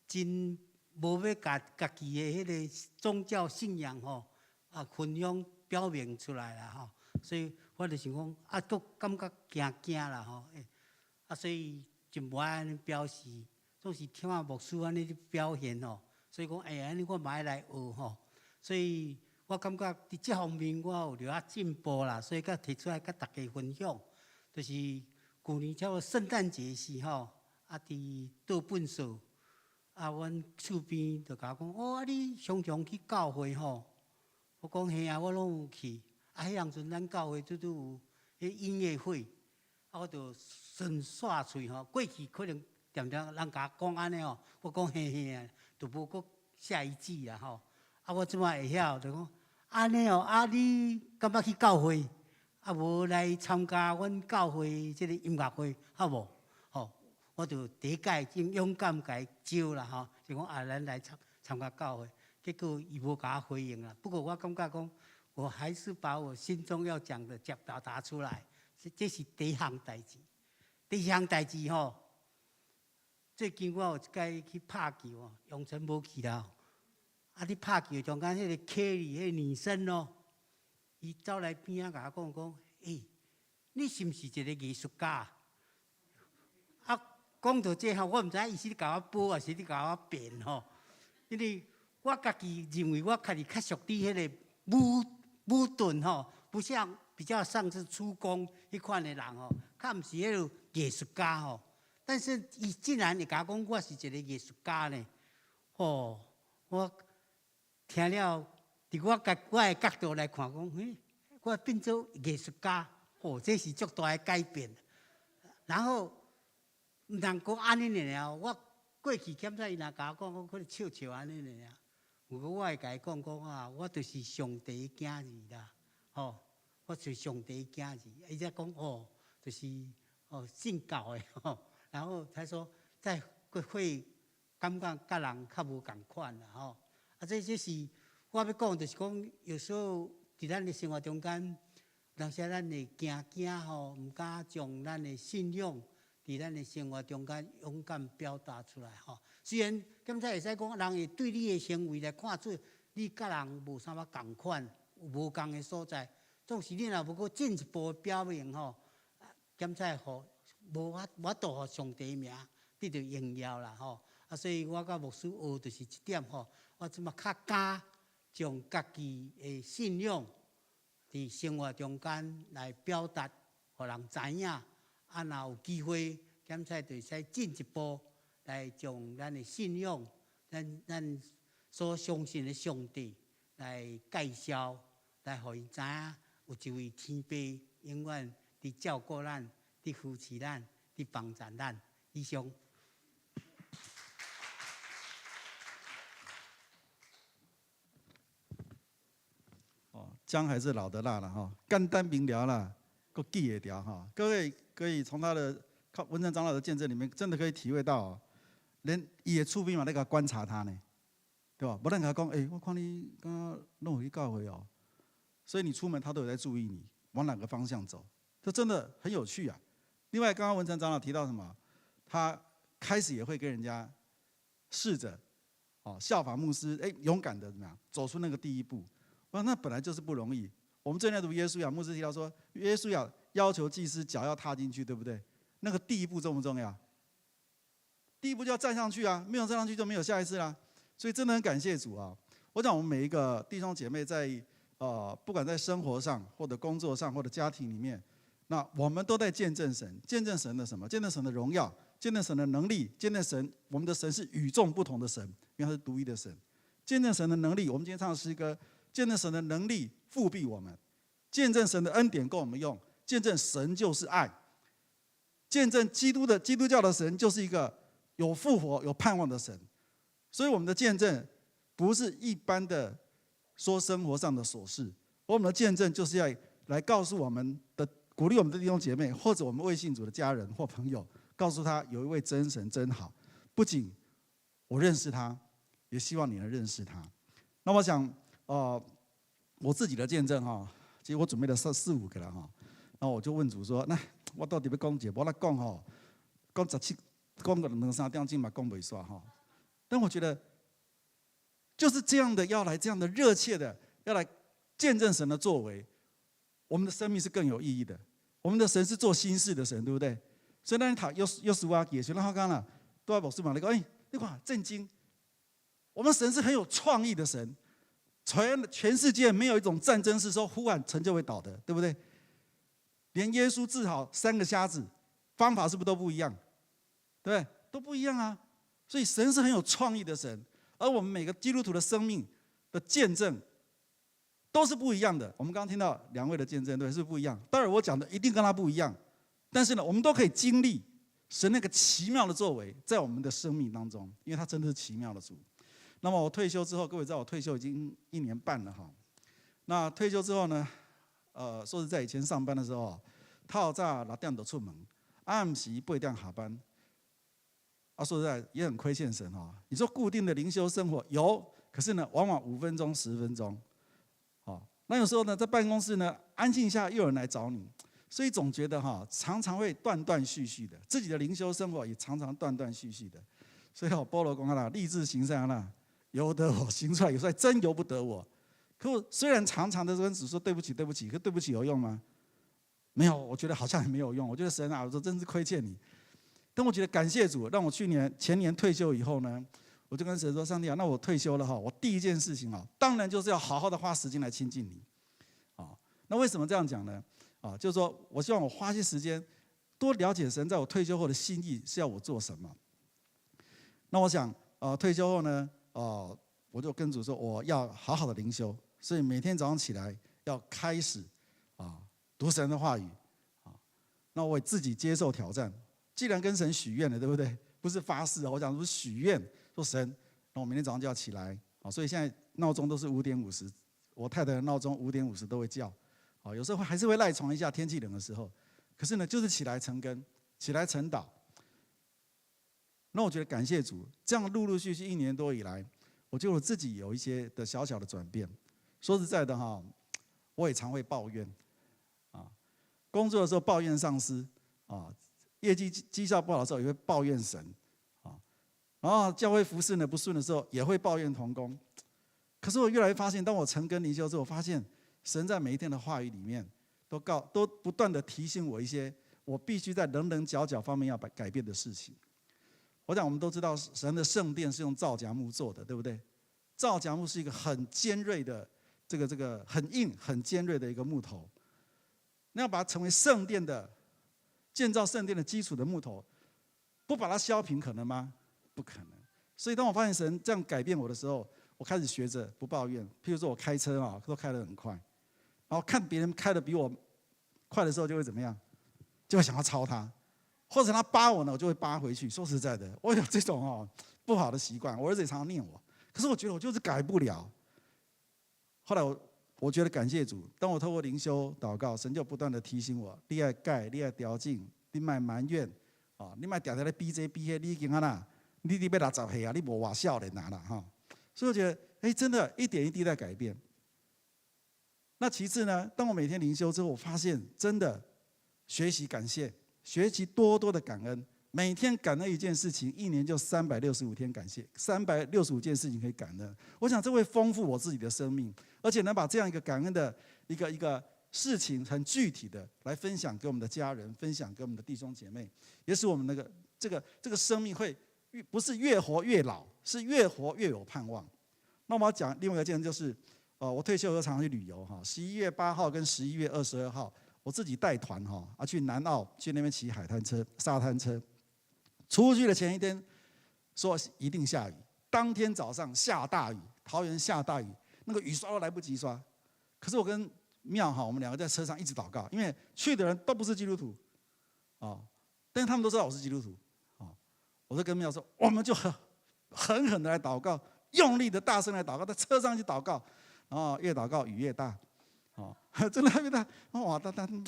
S7: 真无要家己的迄个宗教信仰吼，分享表明出来啦吼，所以我就想讲，都感觉惊啦吼，所以就无爱安尼表示，总是听牧师安尼表现吼，所以讲安尼我嘛爱来学吼，所以我感觉伫这方面我有了进步啦，所以甲提出来甲大家分享，就是去年差不多圣诞节时吼，伫倒粪扫。阮厝边就甲我讲，你常常去教会吼？我讲嘿啊，我拢有去。迄当阵咱教会有迄音乐会，我就顺煞喙吼。过去可能点人甲讲安尼吼，我讲嘿啊，就无搁下一句啦吼。我即摆会晓就讲安尼哦，你感觉去教会？无来参加阮教会即个音乐会，好无？我就第一届真勇敢甲伊招啦吼，就讲咱来参加教会，结果伊无甲我回应啦。不过我感觉讲，我还是把我心中要讲的表达出来，这是第一项代志。第二项代志吼，最近我有一届去拍球永成无去啦。你拍球中间迄个 Kelly 迄个女生咯，伊走来边仔甲我讲，你是毋是一个艺术家？讲到这吼，我毋知伊是咧甲我补，还是咧甲我辩吼。因为我家己认为我家己较属于迄个武盾吼，不像比较像是出工迄款的人吼，较毋是迄个艺术家吼。但是伊竟然会甲我讲我是一个艺术家呢，我听了，伫我的角度来看讲，我变做艺术家，这是足大的改变。然后。毋通讲安尼尔，我过去检查伊若甲我讲，可能笑安尼尔。不过我会甲伊讲我就是上帝的囝儿啦，我是上帝的囝儿。伊才讲就是信教的然后他说在会感觉甲人较无共款啦这是我要讲，就是讲有时候伫咱的生活中间，有时咱会惊毋敢将咱的信仰。伫咱的生活中间勇敢表达出来虽然检查会使讲，人会对你的行为来看出你甲人无啥物共款，有无共的所在，总是你若无过进一步表明吼，检测互无法度互上帝名得到荣耀啦吼。所以我甲牧师学就是一点吼，我即马较加将家己的信仰伫生活中间来表达，互人知影。若有机会检测，就使进一步来将咱的信仰，咱所相信的上帝来介绍，来互伊知影，有一位天父永远伫照顾咱，伫扶持咱，伫帮助咱。以上。
S5: 姜还是老的辣了哈，简单明了啦，够记得掉哈。各位可以从他的靠文成长老的见证里面，真的可以体会到，连伊的厝边嘛那个观察他呢，对吧？不然他讲，我看你刚刚弄回去教会哦，所以你出门他都有在注意你往哪个方向走，这真的很有趣啊。另外，刚刚文成长老提到什么？他开始也会跟人家试着效法牧师，勇敢的怎么样走出那个第一步。那本来就是不容易。我们最近在读约书亚，牧师提到说，约书亚要求祭司脚要踏进去，对不对？那个第一步重不重要？第一步就要站上去啊，没有站上去就没有下一次啦。所以真的很感谢主啊！我想我们每一个弟兄姐妹在不管在生活上或者工作上或者家庭里面，那我们都在见证神，见证神的什么？见证神的荣耀，见证神的能力，见证神，我们的神是与众不同的神，因为他是独一的神。见证神的能力，我们今天唱的诗歌。见证神的能力复庇我们，见证神的恩典够我们用，见证神就是爱，见证基督教的神就是一个有复活有盼望的神。所以我们的见证不是一般的说生活上的琐事，我们的见证就是要来告诉我们的，鼓励我们的弟兄姐妹或者我们未信主的家人或朋友，告诉他有一位真神真好，不仅我认识他，也希望你能认识他。那我想我自己的见证哈，其实我准备了4-5个了哈，然后我就问主说，那我到底要讲几？我来讲哈，讲17，讲个2-3点钟嘛，讲袂煞哈。但我觉得就是这样的，要来这样的热切的，要来见证神的作为，我们的生命是更有意义的。我们的神是做新事的神，对不对？所以咱读约书亚记，像咱好讲啦，都在牧师嘛，你讲，你看震惊，我们神是很有创意的神。全世界没有一种战争是说忽然城就会倒的，对不对？连耶稣治好3个瞎子，方法是不是都不一样？对不对？都不一样啊。所以神是很有创意的神，而我们每个基督徒的生命的见证都是不一样的。我们刚刚听到2位的见证，对，是不一样。当然我讲的一定跟他不一样，但是呢，我们都可以经历神那个奇妙的作为在我们的生命当中，因为他真的是奇妙的主。那么我退休之后，各位知道我退休已经1年半了哈。那退休之后呢，说实在，以前上班的时候，透早6点就出门，暗时8点下班。说实在也很亏欠神哈。你说固定的灵修生活有，可是呢，往往5分钟、10分钟。那有时候呢，在办公室呢，安静一下，又有人来找你，所以总觉得常常会断断续续的，自己的灵修生活也常常断断续续的。所以保罗讲啦，立志行善啦。由得我行出来，有时候还真由不得我。可我虽然常常的跟主说对不起，对不起，可对不起有用吗？没有，我觉得好像也没有用。我觉得神啊，我说真是亏欠你。但我觉得感谢主，让我前年退休以后呢，我就跟神说：上帝啊，那我退休了哈，我第一件事情当然就是要好好的花时间来亲近你。那为什么这样讲呢？就是说我希望我花些时间多了解神在我退休后的心意是要我做什么。那我想退休后呢？我就跟主说，我要好好的灵修，所以每天早上起来要开始读神的话语那我也自己接受挑战。既然跟神许愿了，对不对？不是发誓，我讲是许愿，说神，那我明天早上就要起来所以现在闹钟都是5点50，我太太的闹钟5点50都会叫有时候还是会赖床一下，天气冷的时候，可是呢，就是起来晨更，起来晨祷。那我觉得感谢主，这样陆陆续续1年多以来，我觉得我自己有一些的小小的转变。说实在的我也常会抱怨工作的时候抱怨上司业绩绩效不好的时候也会抱怨神然后教会服事呢不顺的时候也会抱怨同工。可是我越来越发现，当我晨更灵修之后，我发现神在每一天的话语里面都不断的提醒我一些我必须在棱角角方面要改变的事情。我想我们都知道，神的圣殿是用皂荚木做的，对不对？皂荚木是一个很尖锐的，这个很硬、很尖锐的一个木头。那要把它成为圣殿的建造圣殿的基础的木头，不把它削平可能吗？不可能。所以当我发现神这样改变我的时候，我开始学着不抱怨。譬如说我开车啊，都开得很快，然后看别人开得比我快的时候，就会怎么样？就会想要超他。或者他扒我呢，我就会扒回去。说实在的，我有这种不好的习惯，我儿子也常常念我。可是我觉得我就是改不了。后来我觉得感谢主，当我透过灵修祷告，神就不断的提醒我：你要改，你要调整，你莫埋怨你莫常常咧比这比迄，你已经啦，你要60岁啊，你无活少年啦哈。所以我觉得，真的一点一滴在改变。那其次呢，当我每天灵修之后，我发现真的学习感谢。学习多多的感恩，每天感恩一件事情，一年就365天感谢，365件事情可以感恩。我想这会丰富我自己的生命，而且能把这样一个感恩的一个事情，很具体的来分享给我们的家人，分享给我们的弟兄姐妹，也使我们这个生命会不是越活越老，是越活越有盼望。那我要讲另外一件就是，我退休后常常去旅游11月8号跟11月22号。我自己带团去南澳，去那边骑海滩车、沙滩车。出去的前一天说一定下雨，当天早上下大雨，桃园下大雨，那个雨刷都来不及刷。可是我跟妙我们两个在车上一直祷告，因为去的人都不是基督徒但是他们都知道我是基督徒我就跟妙说，我们就狠狠的来祷告，用力的大声来祷告，在车上去祷告，然后越祷告雨越大。真的特别大哇！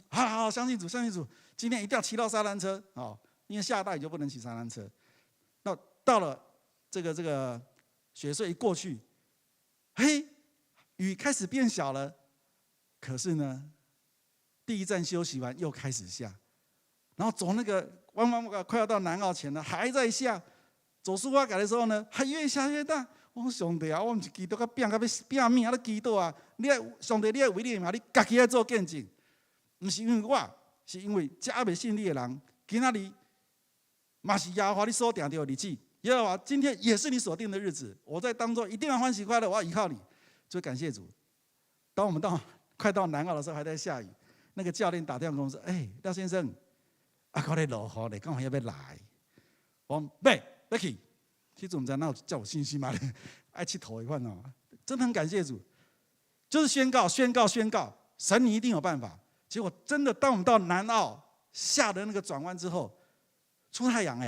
S5: 好，相信主，相信主。今天一定要骑到沙滩车因为下大雨就不能骑沙滩车。那到了这个雪隧一过去，雨开始变小了。可是呢，第一站休息完又开始下，然后走那个弯快要到南澳前了，还在下。走苏花改的时候呢，还越下越大。我说上帝啊，我不是基督到变到要变命啊！你基督啊，上帝，你要为你的名，你家己来做见证，不是因为我，是因为这还未信你的人，今仔日嘛是耶和华你所定的日子，耶和华今天也是你所定的日子，我在当中一定要欢喜快乐，我要依靠你，所以感谢主。当我们快到南澳的时候，还在下雨，那个教练打电话跟我说：“廖先生，可能落雨咧，刚好要来。”我说：“别去。”其实我们在那叫我信心嘛，爱去投一块真的很感谢主，就是宣告，神你一定有办法。结果真的，当我们到南澳下的那个转弯之后，出太阳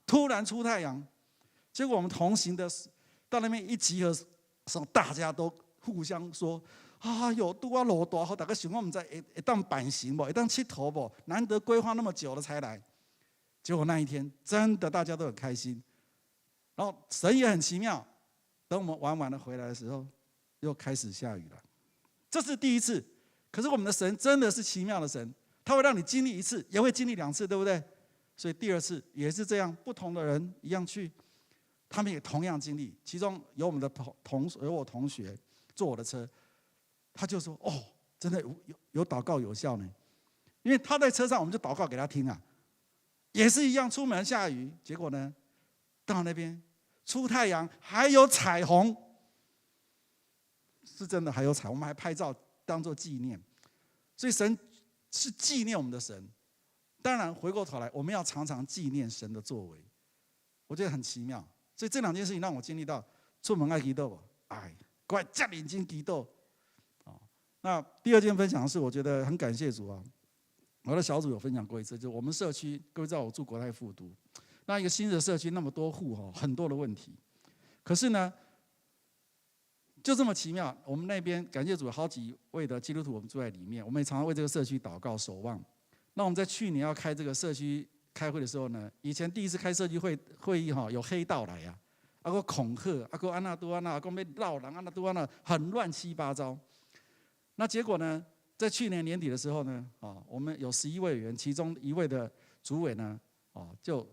S5: 突然出太阳。结果我们同行的到那边一集合，大家都互相说有拄啊落大雨，大家想我们在会当办行不，会当佚佗不，难得规划那么久了才来。结果那一天真的大家都很开心。然后神也很奇妙，等我们玩完了回来的时候，又开始下雨了。这是第一次，可是我们的神真的是奇妙的神，他会让你经历一次，也会经历2次，对不对？所以第2次也是这样，不同的人一样去，他们也同样经历。其中有我们的有我同学坐我的车，他就说：“真的有祷告有效呢。”因为他在车上，我们就祷告给他听也是一样，出门下雨，结果呢，到那边。出太阳，还有彩虹，是真的还有彩虹，我们还拍照当作纪念。所以神是纪念我们的神。当然回过头来，我们要常常纪念神的作为，我觉得很奇妙。所以这2件事情让我经历到出门爱祈祷，怪这认真祈祷。那第2件分享是，我觉得很感谢主我的小组有分享过一次，就是我们社区，各位知道我住国泰复都。那一个新的社区那么多户很多的问题，可是呢，就这么奇妙。我们那边感谢主，好几位的基督徒我们住在里面，我们也常常为这个社区祷告守望。那我们在去年要开这个社区开会的时候呢，以前第一次开社区会议有黑道来个恐吓，个安那都安那，个要闹人安那都安那，很乱七八糟。那结果呢，在去年年底的时候呢，我们有11位委员，其中1位的主委呢，就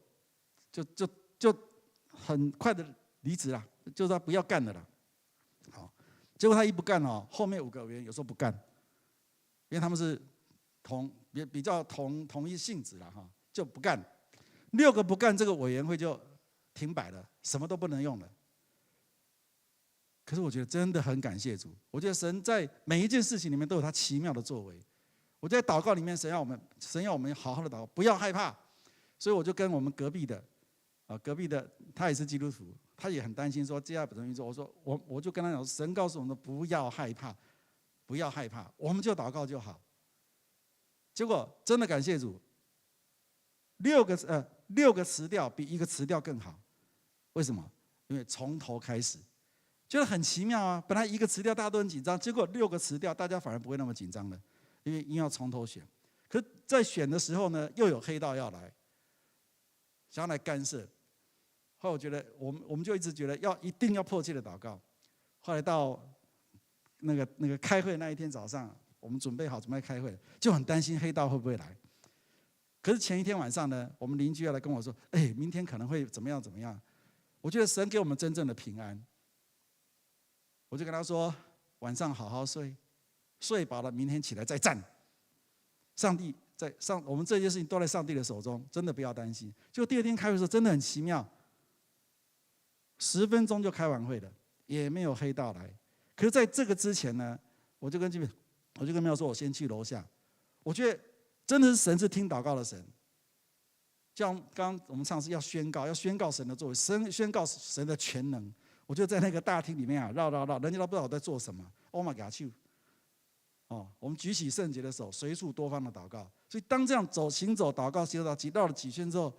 S5: 很快的离职了，就说不要干了啦。结果他一不干哦，后面5个委员有时候不干，因为他们是比较同一性质了哈，就不干。6个不干，这个委员会就停摆了，什么都不能用了。可是我觉得真的很感谢主，我觉得神在每一件事情里面都有他奇妙的作为。我在祷告里面，神要我们好好的祷告，不要害怕。所以我就跟我们隔壁的他也是基督徒，他也很担心说接下来怎么做。我说我就跟他讲，神告诉我们不要害怕，不要害怕，我们就祷告就好。结果真的感谢主，6个辞调比1个辞调更好。为什么？因为从头开始，觉得很奇妙啊。本来1个辞调大家都很紧张，结果6个辞调大家反而不会那么紧张了，因为要从头选。可是在选的时候呢，又有黑道要来，想要来干涉。后来我觉得我们就一直觉得一定要迫切的祷告。后来到那个开会那一天早上，我们准备开会，就很担心黑道会不会来。可是前一天晚上呢，我们邻居要来跟我说，明天可能会怎么样怎么样。我觉得神给我们真正的平安。我就跟他说，晚上好好睡，睡饱了明天起来再战。上帝我们这些事情都在上帝的手中，真的不要担心。就第2天开会的时候，真的很奇妙，10分钟就开完会了，也没有黑道来。可是在这个之前呢，我就跟妙说，我先去楼下。我觉得真的是神是听祷告的神，就像刚刚我们唱诗要宣告神的作为，宣告神的全能。我就在那个大厅里面啊绕，人家都不知道我在做什么。Oh my God！ 我们举起圣洁的手，随处多方的祷告。所以当这样行走祷告，绕了几圈之后，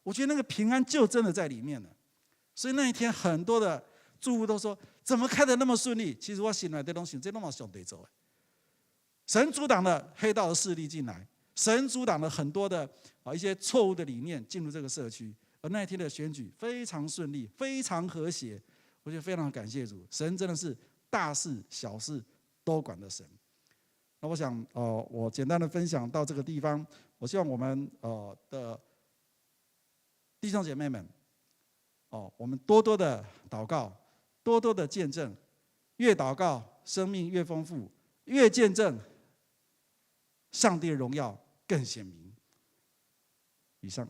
S5: 我觉得那个平安就真的在里面了。所以那一天很多的住户都说，怎么开得那么顺利？其实我醒来的东西，这那么兄弟走。神阻挡了黑道的势力进来，神阻挡了很多的一些错误的理念进入这个社区。而那一天的选举非常顺利，非常和谐。我觉得非常感谢主，神真的是大事小事都管的神。那我想，我简单的分享到这个地方。我希望我们的弟兄姐妹们，我们多多的祷告，多多的见证，越祷告生命越丰富，越见证上帝的荣耀更显明。以上。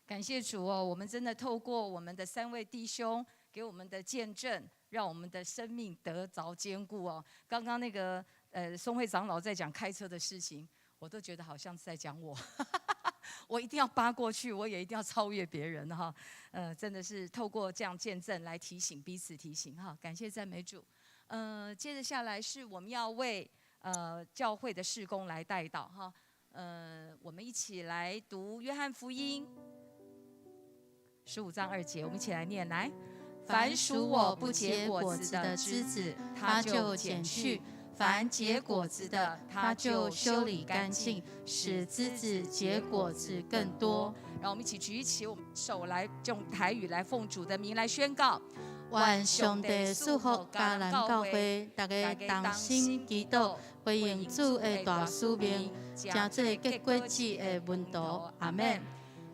S1: 感谢主哦，我们真的透过我们的3位弟兄给我们的见证，让我们的生命得着坚固哦。刚刚那个松会长老在讲开车的事情，我都觉得好像是在讲我，我一定要扒过去，我也一定要超越别人哈。真的是透过这样见证来提醒彼此提醒哈。感谢赞美主。接着下来是我们要为教会的事工来代祷哈。我们一起来读约翰福音15章2节，我们一起来念来。凡属我不结果子的枝子，他就剪去；凡结果子的，他就修理干净，使枝子结果子更多。让我们一起举起我们手来，用台语来奉主的名来宣告。
S2: 愿上帝祝福迦南教会，大家同心祈祷，回应主的大使命，成做结果子的门徒。阿们。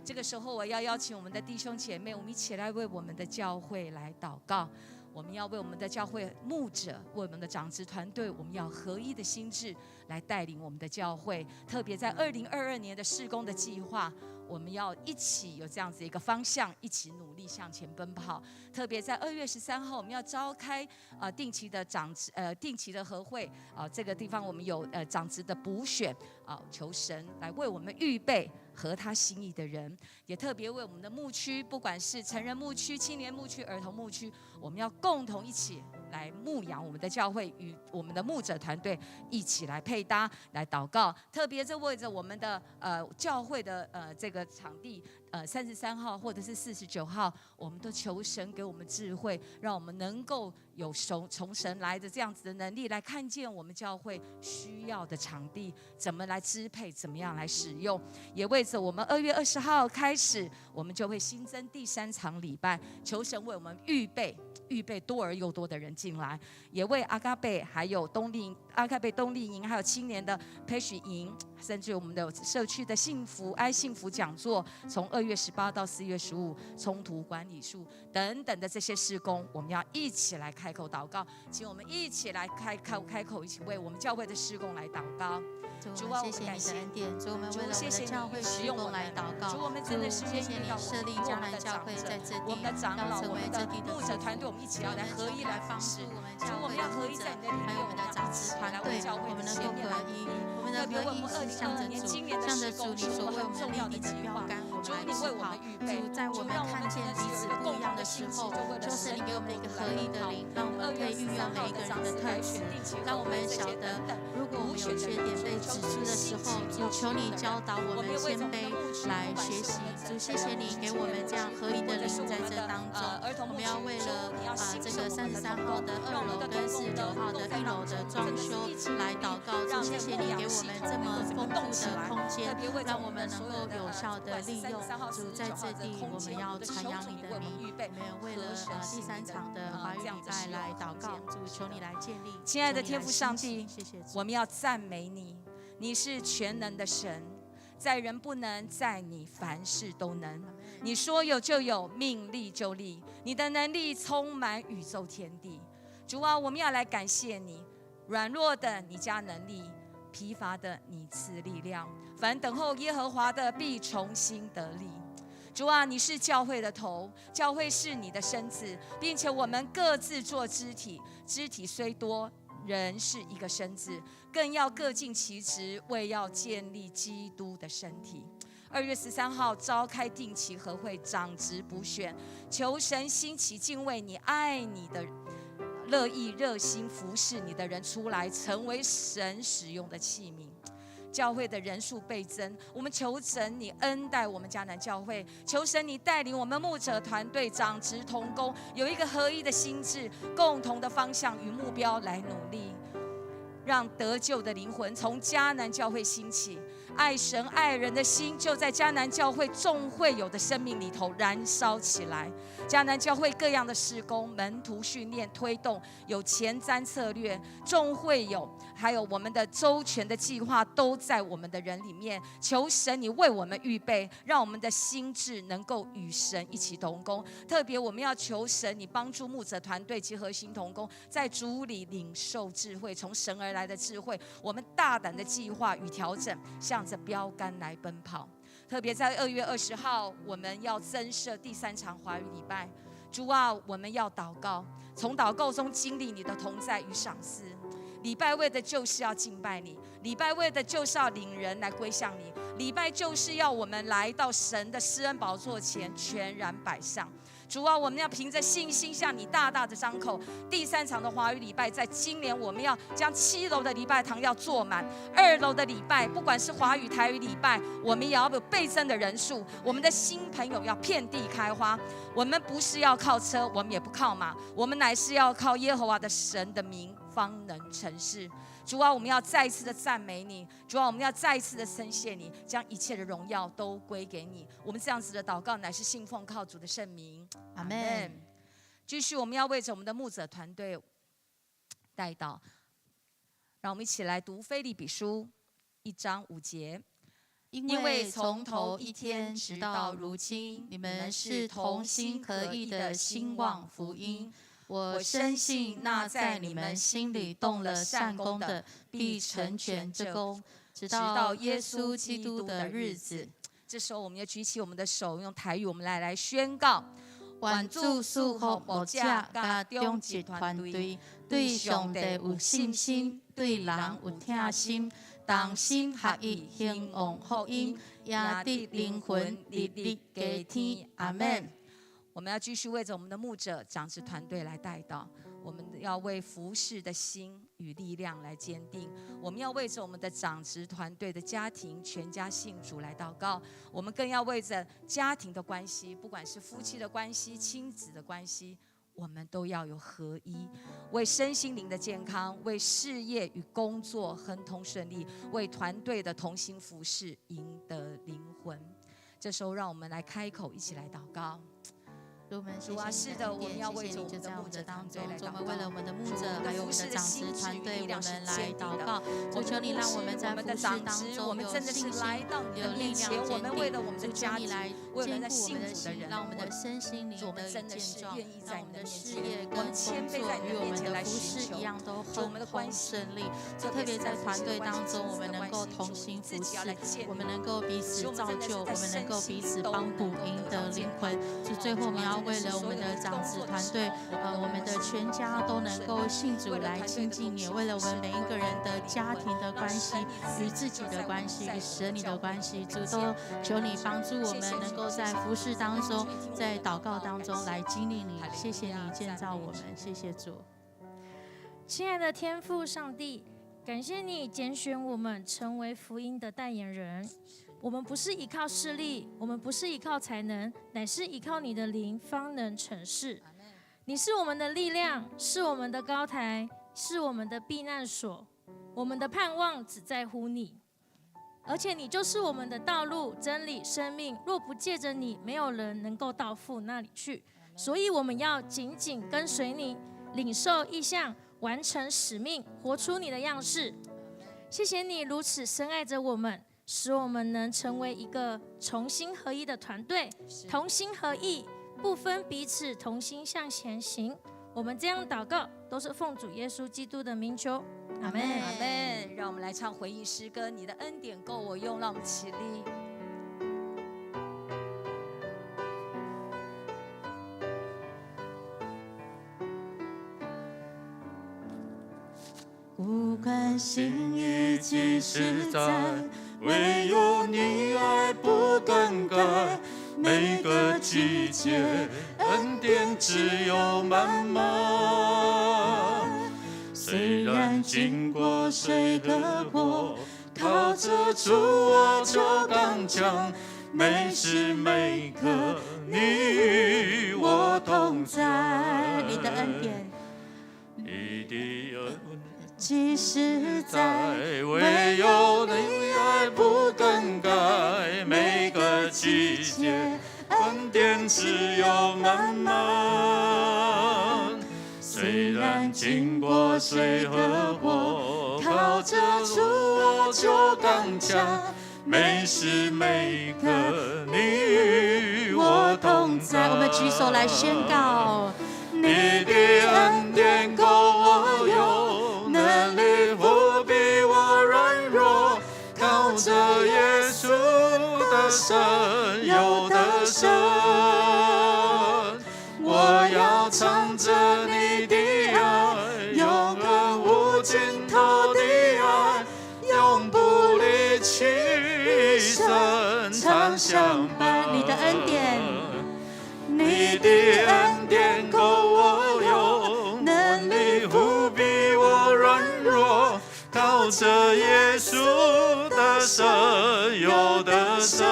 S1: 这个时候，我要邀请我们的弟兄姐妹，我们一起来为我们的教会来祷告。我们要为我们的教会牧者，为我们的长职团队，我们要合一的心志来带领我们的教会。特别在2022年的事工的计划，我们要一起有这样子一个方向，一起努力向前奔跑。特别在2月13号，我们要召开定期的定期的合会这个地方我们有长职的补选求神来为我们预备合他心意的人，也特别为我们的牧区，不管是成人牧区、青年牧区、儿童牧区，我们要共同一起来牧养我们的教会，与我们的牧者团队一起来配搭来祷告。特别这为着我们的教会的这个场地33号或者是49号，我们都求神给我们智慧，让我们能够有从神来的这样子的能力，来看见我们教会需要的场地怎么来支配，怎么样来使用。也为着我们2月20号开始，我们就会新增第3场礼拜，求神为我们预备多而又多的人进来，也为阿嘎贝还有阿嘎贝冬令营，还有青年的培训营，甚至我们的社区的幸福讲座，从2月18到4月15，冲突管理术等等的这些事工，我们要一起来开口祷告，请我们一起来开口，一起为我们教会的事工来祷告。
S2: 主啊，谢谢你的恩典，主我们为了我们的教会事工来祷告。
S1: 主，我们真的是
S2: 谢谢你设立迦南教会在这地，
S1: 我们的长老、
S2: 要成为这地的
S1: 牧者团队，我们一起要来合一来服侍。主，我们要合一在你的里面，
S2: 还有我们的长子团队，我们能够合一，我们的合一是向着主，向着主你所为我们立定的标杆，我们来思考。主，在我们看见彼此不一样的时候，就是你给我们一个合一的灵，让我们可以运用每一个人的特质，让我们晓得，如果我们有缺点被指出的时候，主求你教导我们谦卑来学习。主，谢谢你给我们这样合一的灵在这当中。我们要为了这个33号的2楼跟49号的1楼的装修来祷告。主，谢谢你给我们这么丰富的空间，让我们能够有效的利用。主，在这地我们要传扬你的名。我们为了第3场的华语礼拜来祷告。主，求你来建立。
S1: 亲爱的天父上帝，
S2: 谢谢主，
S1: 我们要赞美你，你是全能的神，在人不能，在你凡事都能。你说有就有，命立就立，你的能力充满宇宙天地。主啊，我们要来感谢你，软弱的你加能力，疲乏的你赐力量，凡等候耶和华的必重新得力。主啊，你是教会的头，教会是你的身子，并且我们各自做肢体，肢体虽多，人是一个身子，更要各尽其职，为要建立基督的身体。2月13号召开定期和会长职补选，求神兴起敬畏你、爱你的、乐意热心服侍你的人出来，成为神使用的器皿。教会的人数倍增，我们求神你恩待我们迦南教会，求神你带领我们牧者团队长职同工，有一个合一的心智，共同的方向与目标来努力，让得救的灵魂从迦南教会兴起，爱神爱人的心就在迦南教会众会友的生命里头燃烧起来。迦南教会各样的事工、门徒训练推动，有前瞻策略，众会友还有我们的周全的计划都在我们的人里面。求神你为我们预备，让我们的心智能够与神一起同工。特别我们要求神你帮助牧者团队及核心同工，在主里领受智慧，从神而来的智慧，我们大胆的计划与调整，向着标杆来奔跑。特别在2月20号，我们要增设第3场华语礼拜。主啊，我们要祷告，从祷告中经历你的同在与赏赐。礼拜为的就是要敬拜你，礼拜为的就是要领人来归向你，礼拜就是要我们来到神的施恩宝座前全然摆上。主啊，我们要凭着信心向你大大的张口。第3场的华语礼拜，在今年我们要将7楼的礼拜堂要坐满，2楼的礼拜，不管是华语台语礼拜，我们也要有倍增的人数。我们的新朋友要遍地开花。我们不是要靠车，我们也不靠马，我们乃是要靠耶和华的神的名方能成事。主啊，我们要再一次的赞美你，主啊，我们要再一次的称谢你，将一切的荣耀都归给你。我们这样子的祷告乃是信奉靠主的圣名，
S2: 阿们。
S1: 继续，我们要为着我们的牧者团队代祷，让我们一起来读腓立比书1章5节。
S2: 因为从头一天直到如今，你们是同心合意的兴旺福音。我深信那在你们心里动了善功的，必成全这功，直到耶稣基督的日子。
S1: 这时候，我们要举起我们的手，用台语我们来宣告：
S2: 愿主赐福牧者甲中职团队，对上帝有信心，对人有疼心，同心合意兴旺福音，也得灵魂日日加添。阿们。
S1: 我们要继续为着我们的牧者长职团队来代祷，我们要为服事的心与力量来坚定，我们要为着我们的长职团队的家庭全家信主来祷告，我们更要为着家庭的关系，不管是夫妻的关系、亲子的关系，我们都要有合一，为身心灵的健康，为事业与工作亨通顺利，为团队的同心服事赢得灵魂。这时候让我们来开口一起来祷告。
S2: 主，我们谢
S1: 主啊，是的，
S2: 谢你的恩典，
S1: 我们要为
S2: 谢谢你就
S1: 着我们的
S2: 在我们的
S1: 牧者团
S2: 当中，主，
S1: 队来祷
S2: 我们为了我们的牧者
S1: 主
S2: 还有我们的长职团队，我们来祷告。主，求你让我们在服事当中
S1: 我们真的是来到你的面前，我们为了我们的家庭，
S2: 来
S1: 为了在
S2: 兼顾我们的心，
S1: 信主的人，
S2: 让我们的身心灵
S1: 主，我们
S2: 得以
S1: 真的是
S2: 健壮，
S1: 愿意在你的面
S2: 让我们的事
S1: 前，
S2: 业跟工
S1: 我们谦卑
S2: 作
S1: 在你的
S2: 与我们
S1: 面前来
S2: 的服侍
S1: 寻求
S2: 一样都
S1: 主，我们的
S2: 很
S1: 关系
S2: 顺利。就特别在团队当中，我们能够同心服侍，我们能够彼此造就，我们能够彼此帮补，赢得灵魂。就最后我们要为了我们的长子团队，我们的全家都能够信主来亲近你，为了我们每一个人的家庭的关系与自己的关系与神你的关系，主都求你帮助我们能够在服事当中，在祷告当中来经历你。谢谢你建造我们，谢谢主。
S8: 亲爱的天父上帝，感谢你拣选我们成为福音的代言人。我们不是依靠势力，我们不是依靠才能，乃是依靠你的灵方能成事。你是我们的力量，是我们的高台，是我们的避难所。我们的盼望只在乎你，而且你就是我们的道路、真理、生命。若不借着你，没有人能够到父那里去。所以我们要紧紧跟随你，领受异象，完成使命，活出你的样式。谢谢你如此深爱着我们，使我们能成为一个同心合一的团队，同心合意，不分彼此，同心向前行。我们这样祷告，都是奉主耶稣基督的名求，阿门。
S1: 阿门。让我们来唱回应诗歌，你的恩典够我用，让我们起立。
S2: 不管心意几时在，
S4: 唯有你爱不更改。每个季节，恩典只有满满。虽然经过水和火，靠着主我就刚强。每时每刻，你与我同在。
S2: 你的恩典
S4: 你的恩
S2: 几时在，
S4: 唯有你爱不更改。每个季节，恩典只有满满。虽然经过水和火，靠着主我就刚强。每时每刻，你与我同在。
S2: 我们举手来宣告：
S4: 你的恩典够我用，能力不比我软弱。靠着耶稣的神有得胜，我要唱着你的爱，永恒无尽头的爱，永不离弃，深常相伴。
S2: 你的恩典，
S4: 你的恩典够我用，能力不比我软弱。靠着耶稣的神有得胜，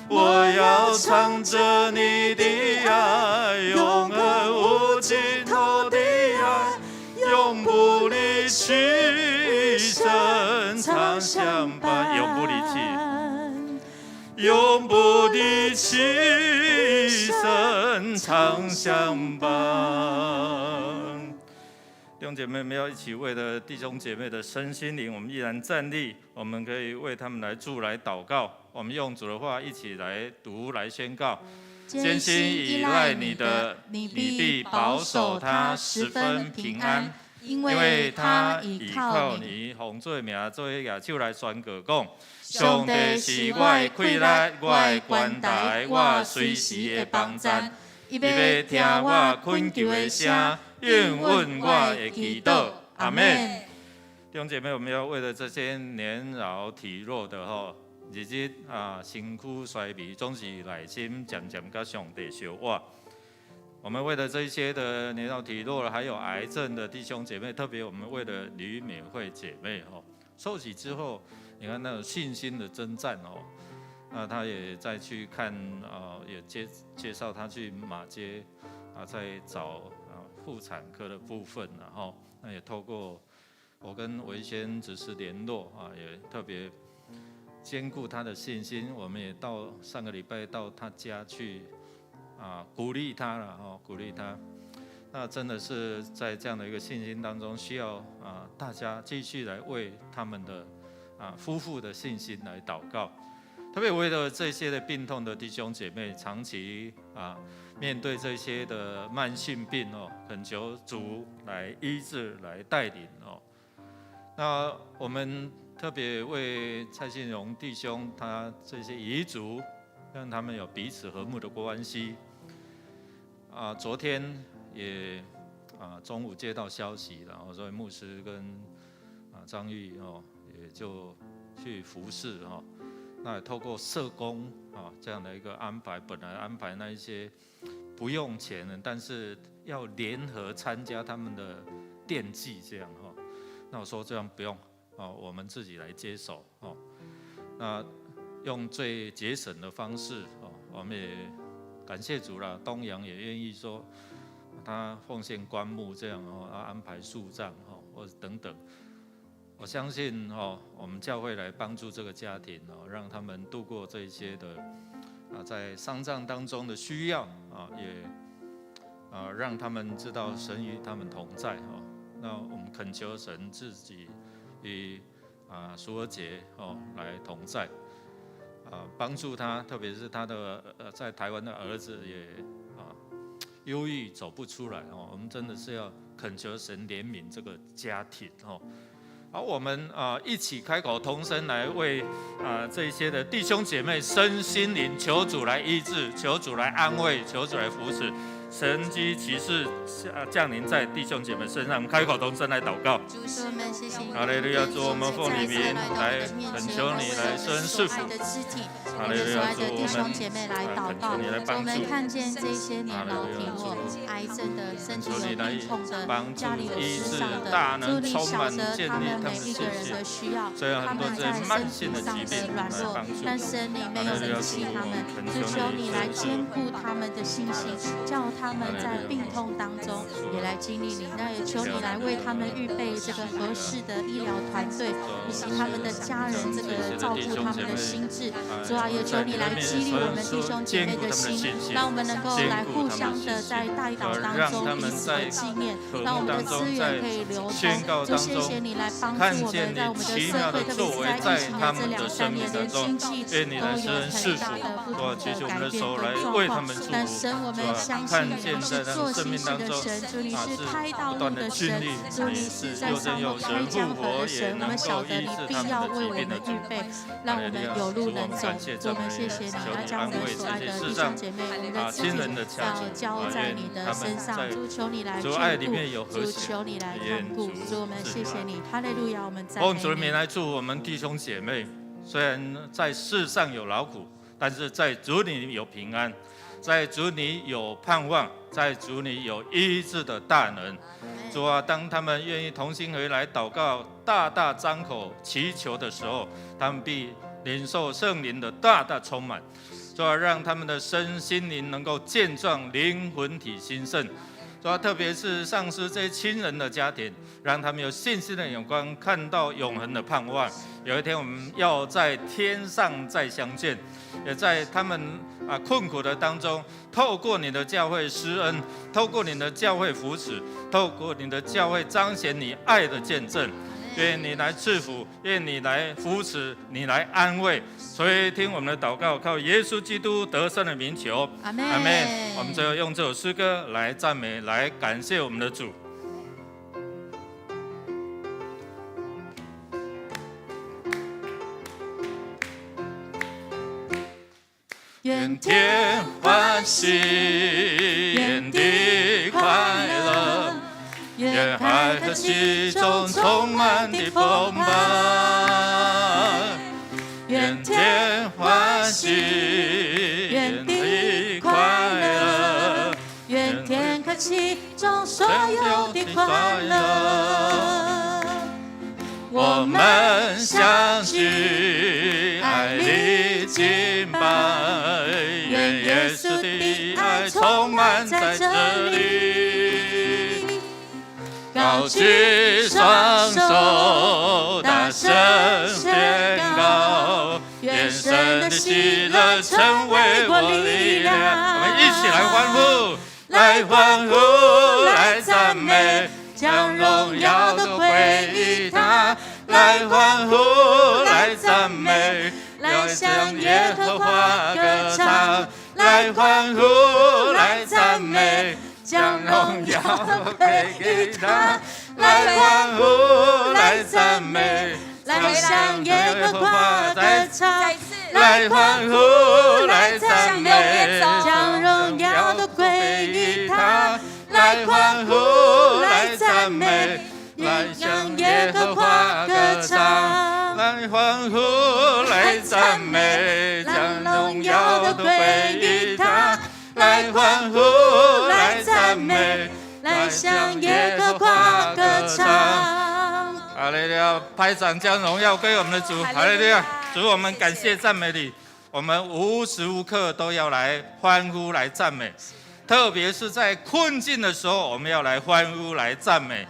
S4: 我要唱着你的爱，永恒无尽头的爱，永不离弃，深常相伴。永不离弃，永不离弃，深常相伴。弟兄姐妹们要一起为了弟兄姐妹的身心灵，我们依然站立，我们可以为他们来祝来祷告。我们用主的话一起来读来宣告：艰辛依赖你的，你必保守他十分平安，因为他依靠你。洪做名做亚手来宣告讲：上帝是我的快乐，我的关台，我随时的帮赞。伊要听我恳求的声，应允我的祈祷。阿们。弟兄姐妹，我们要为了这些年老体弱的日日身躯衰微，总是内心渐渐跟上帝相倚。我们为了这些的年老体弱，还有癌症的弟兄姐妹，特别我们为了吕美惠姐妹受洗之后，你看那种信心的征战那他也再去看也介绍他去马街在找妇产科的部分，然后那也透过我跟维先执事联络也特别兼顾他的信心。我们也到上个礼拜到他家去鼓励他了鼓励他。那真的是在这样的一个信心当中，需要大家继续来为他们的夫妇的信心来祷告。特别为了这些的病痛的弟兄姐妹，长期面对这些的慢性病恳求主来医治、来带领那我们特别为蔡信荣弟兄他这些遗族，让他们有彼此和睦的关系。昨天也中午接到消息，然后所以牧师跟张玉也就去服侍那也透过社工这样的一个安排，本来安排那一些不用钱的，但是要联合参加他们的奠祭这样那我说这样不用我们自己来接手那用最节省的方式我们也感谢主了，东阳也愿意说他奉献棺木这样安排树葬或者等等。我相信我们教会来帮助这个家庭让他们度过这些的在丧葬当中的需要也让他们知道神与他们同在那我们恳求神自己与赎尔节来同在帮助他，特别是他的在台湾的儿子也忧郁走不出来我们真的是要恳求神怜悯这个家庭我们一起开口同声来为这些的弟兄姐妹身心灵求主来医治，求主来安慰，求主来扶持，神迹奇事降临在弟兄姐妹身上。开口同声来祷告。
S2: 主，我们谢谢你。
S4: 哈利路亚，主，我们奉你名来恳求你来施恩赐福。
S2: 哈利路亚，主，我们弟兄姐妹来祷告。我们看见这些年老体弱、癌症的、身体有病痛的、家里有失丧的，主你晓得他们每一个人的需要，他们在身体上的软弱，但神你没有离弃他们，主求你来坚固他们的信心，叫他们在病痛当中也来经历你。那也求你来为他们预备这个合适的医疗团队，以及他们的家人这个照顾他们的心智。主啊，也求你来激励我们弟兄姐妹的心，让我们能够来互相的在代祷当中彼此的纪念，让我们的资源可以流通。就谢谢你来帮助我们，在我们的社会，特别是在疫情的这2-3年的经济都有很大的不同的改变跟状况。但神，我们相信你是做新事的神，主你是开道路的神，主你是在上头开江河的神。我们晓得你必要为我们预备，让我们有路能走。主，我们谢谢你，要将我们所爱的弟兄姐妹，我们的资源要交在你的身上。主，求你来眷顾，主求你来看顾。主，我们谢谢你，哈利路亚，我们赞美你。
S4: 奉主的名来祝我们弟兄姐妹，虽然在世上有劳苦，但是在主里有平安，在主里有盼望，在主里有医治的大能。主啊，当他们愿意同心合一来祷告，大大张口祈求的时候，他们必领受圣灵的大大充满。主啊，让他们的身心灵能够健壮，灵魂体兴盛。主啊，特别是丧失这些亲人的家庭，让他们有信心的眼光，看到永恒的盼望。有一天我们要在天上再相见，也在他们困苦的当中，透过你的教会施恩，透过你的教会扶持，透过你的教会彰显你爱的见证。愿你来赐福，愿你来扶持，你来安慰。所以听我们的祷告，靠耶稣基督得胜的名求，
S2: 阿们。
S4: 阿们。我们最后用这首诗歌来赞美，来感谢我们的主。愿天欢喜，愿地快乐，愿爱和其中充满的丰满。愿天欢喜，愿地快乐，
S2: 愿天和其中所有的快乐。
S4: 我们相信爱里敬拜，愿耶稣的爱充满在这里。高举双手，大声宣告，的成为我力量。我们一起来欢呼，来欢呼，来赞美，将荣耀都归于他。来欢呼，来赞美，要向耶和华歌唱。来欢呼，来赞美，将荣耀都归给他。来欢呼，来赞美，
S2: 来向耶和华歌唱。
S1: 再一次，
S4: 来欢呼，来赞美，
S2: 将荣耀都归于他。
S4: 来欢呼，来赞美，来向耶和华歌唱。来欢呼，来赞美，将荣耀都归于他。来欢呼，来赞美，
S2: 来向耶和华歌唱。
S4: 哈利路亚！拍掌将荣耀归我们的主。哈利路亚！主，我们感谢赞美你，我们无时无刻都要来欢呼来赞美，特别是在困境的时候，我们要来欢呼来赞美。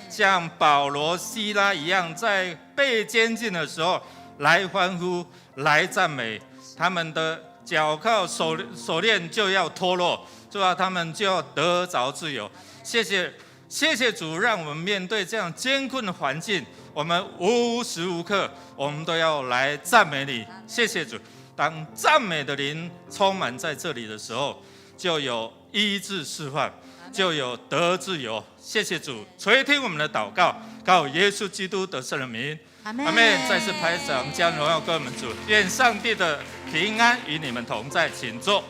S4: 像保罗、希拉一样，在被监禁的时候来欢呼来赞美，他们的脚铐手链就要脱落，是吧？他们就要得着自由。谢谢主，让我们面对这样艰困的环境，我们无时无刻我们都要来赞美你。谢谢主，当赞美的灵充满在这里的时候，就有医治释放，就有得自由。谢谢主，垂听我们的祷告，靠耶稣基督得胜的名，
S2: 阿门。
S4: 阿们。再次拍掌，将荣耀归我们主。愿上帝的平安与你们同在，请坐。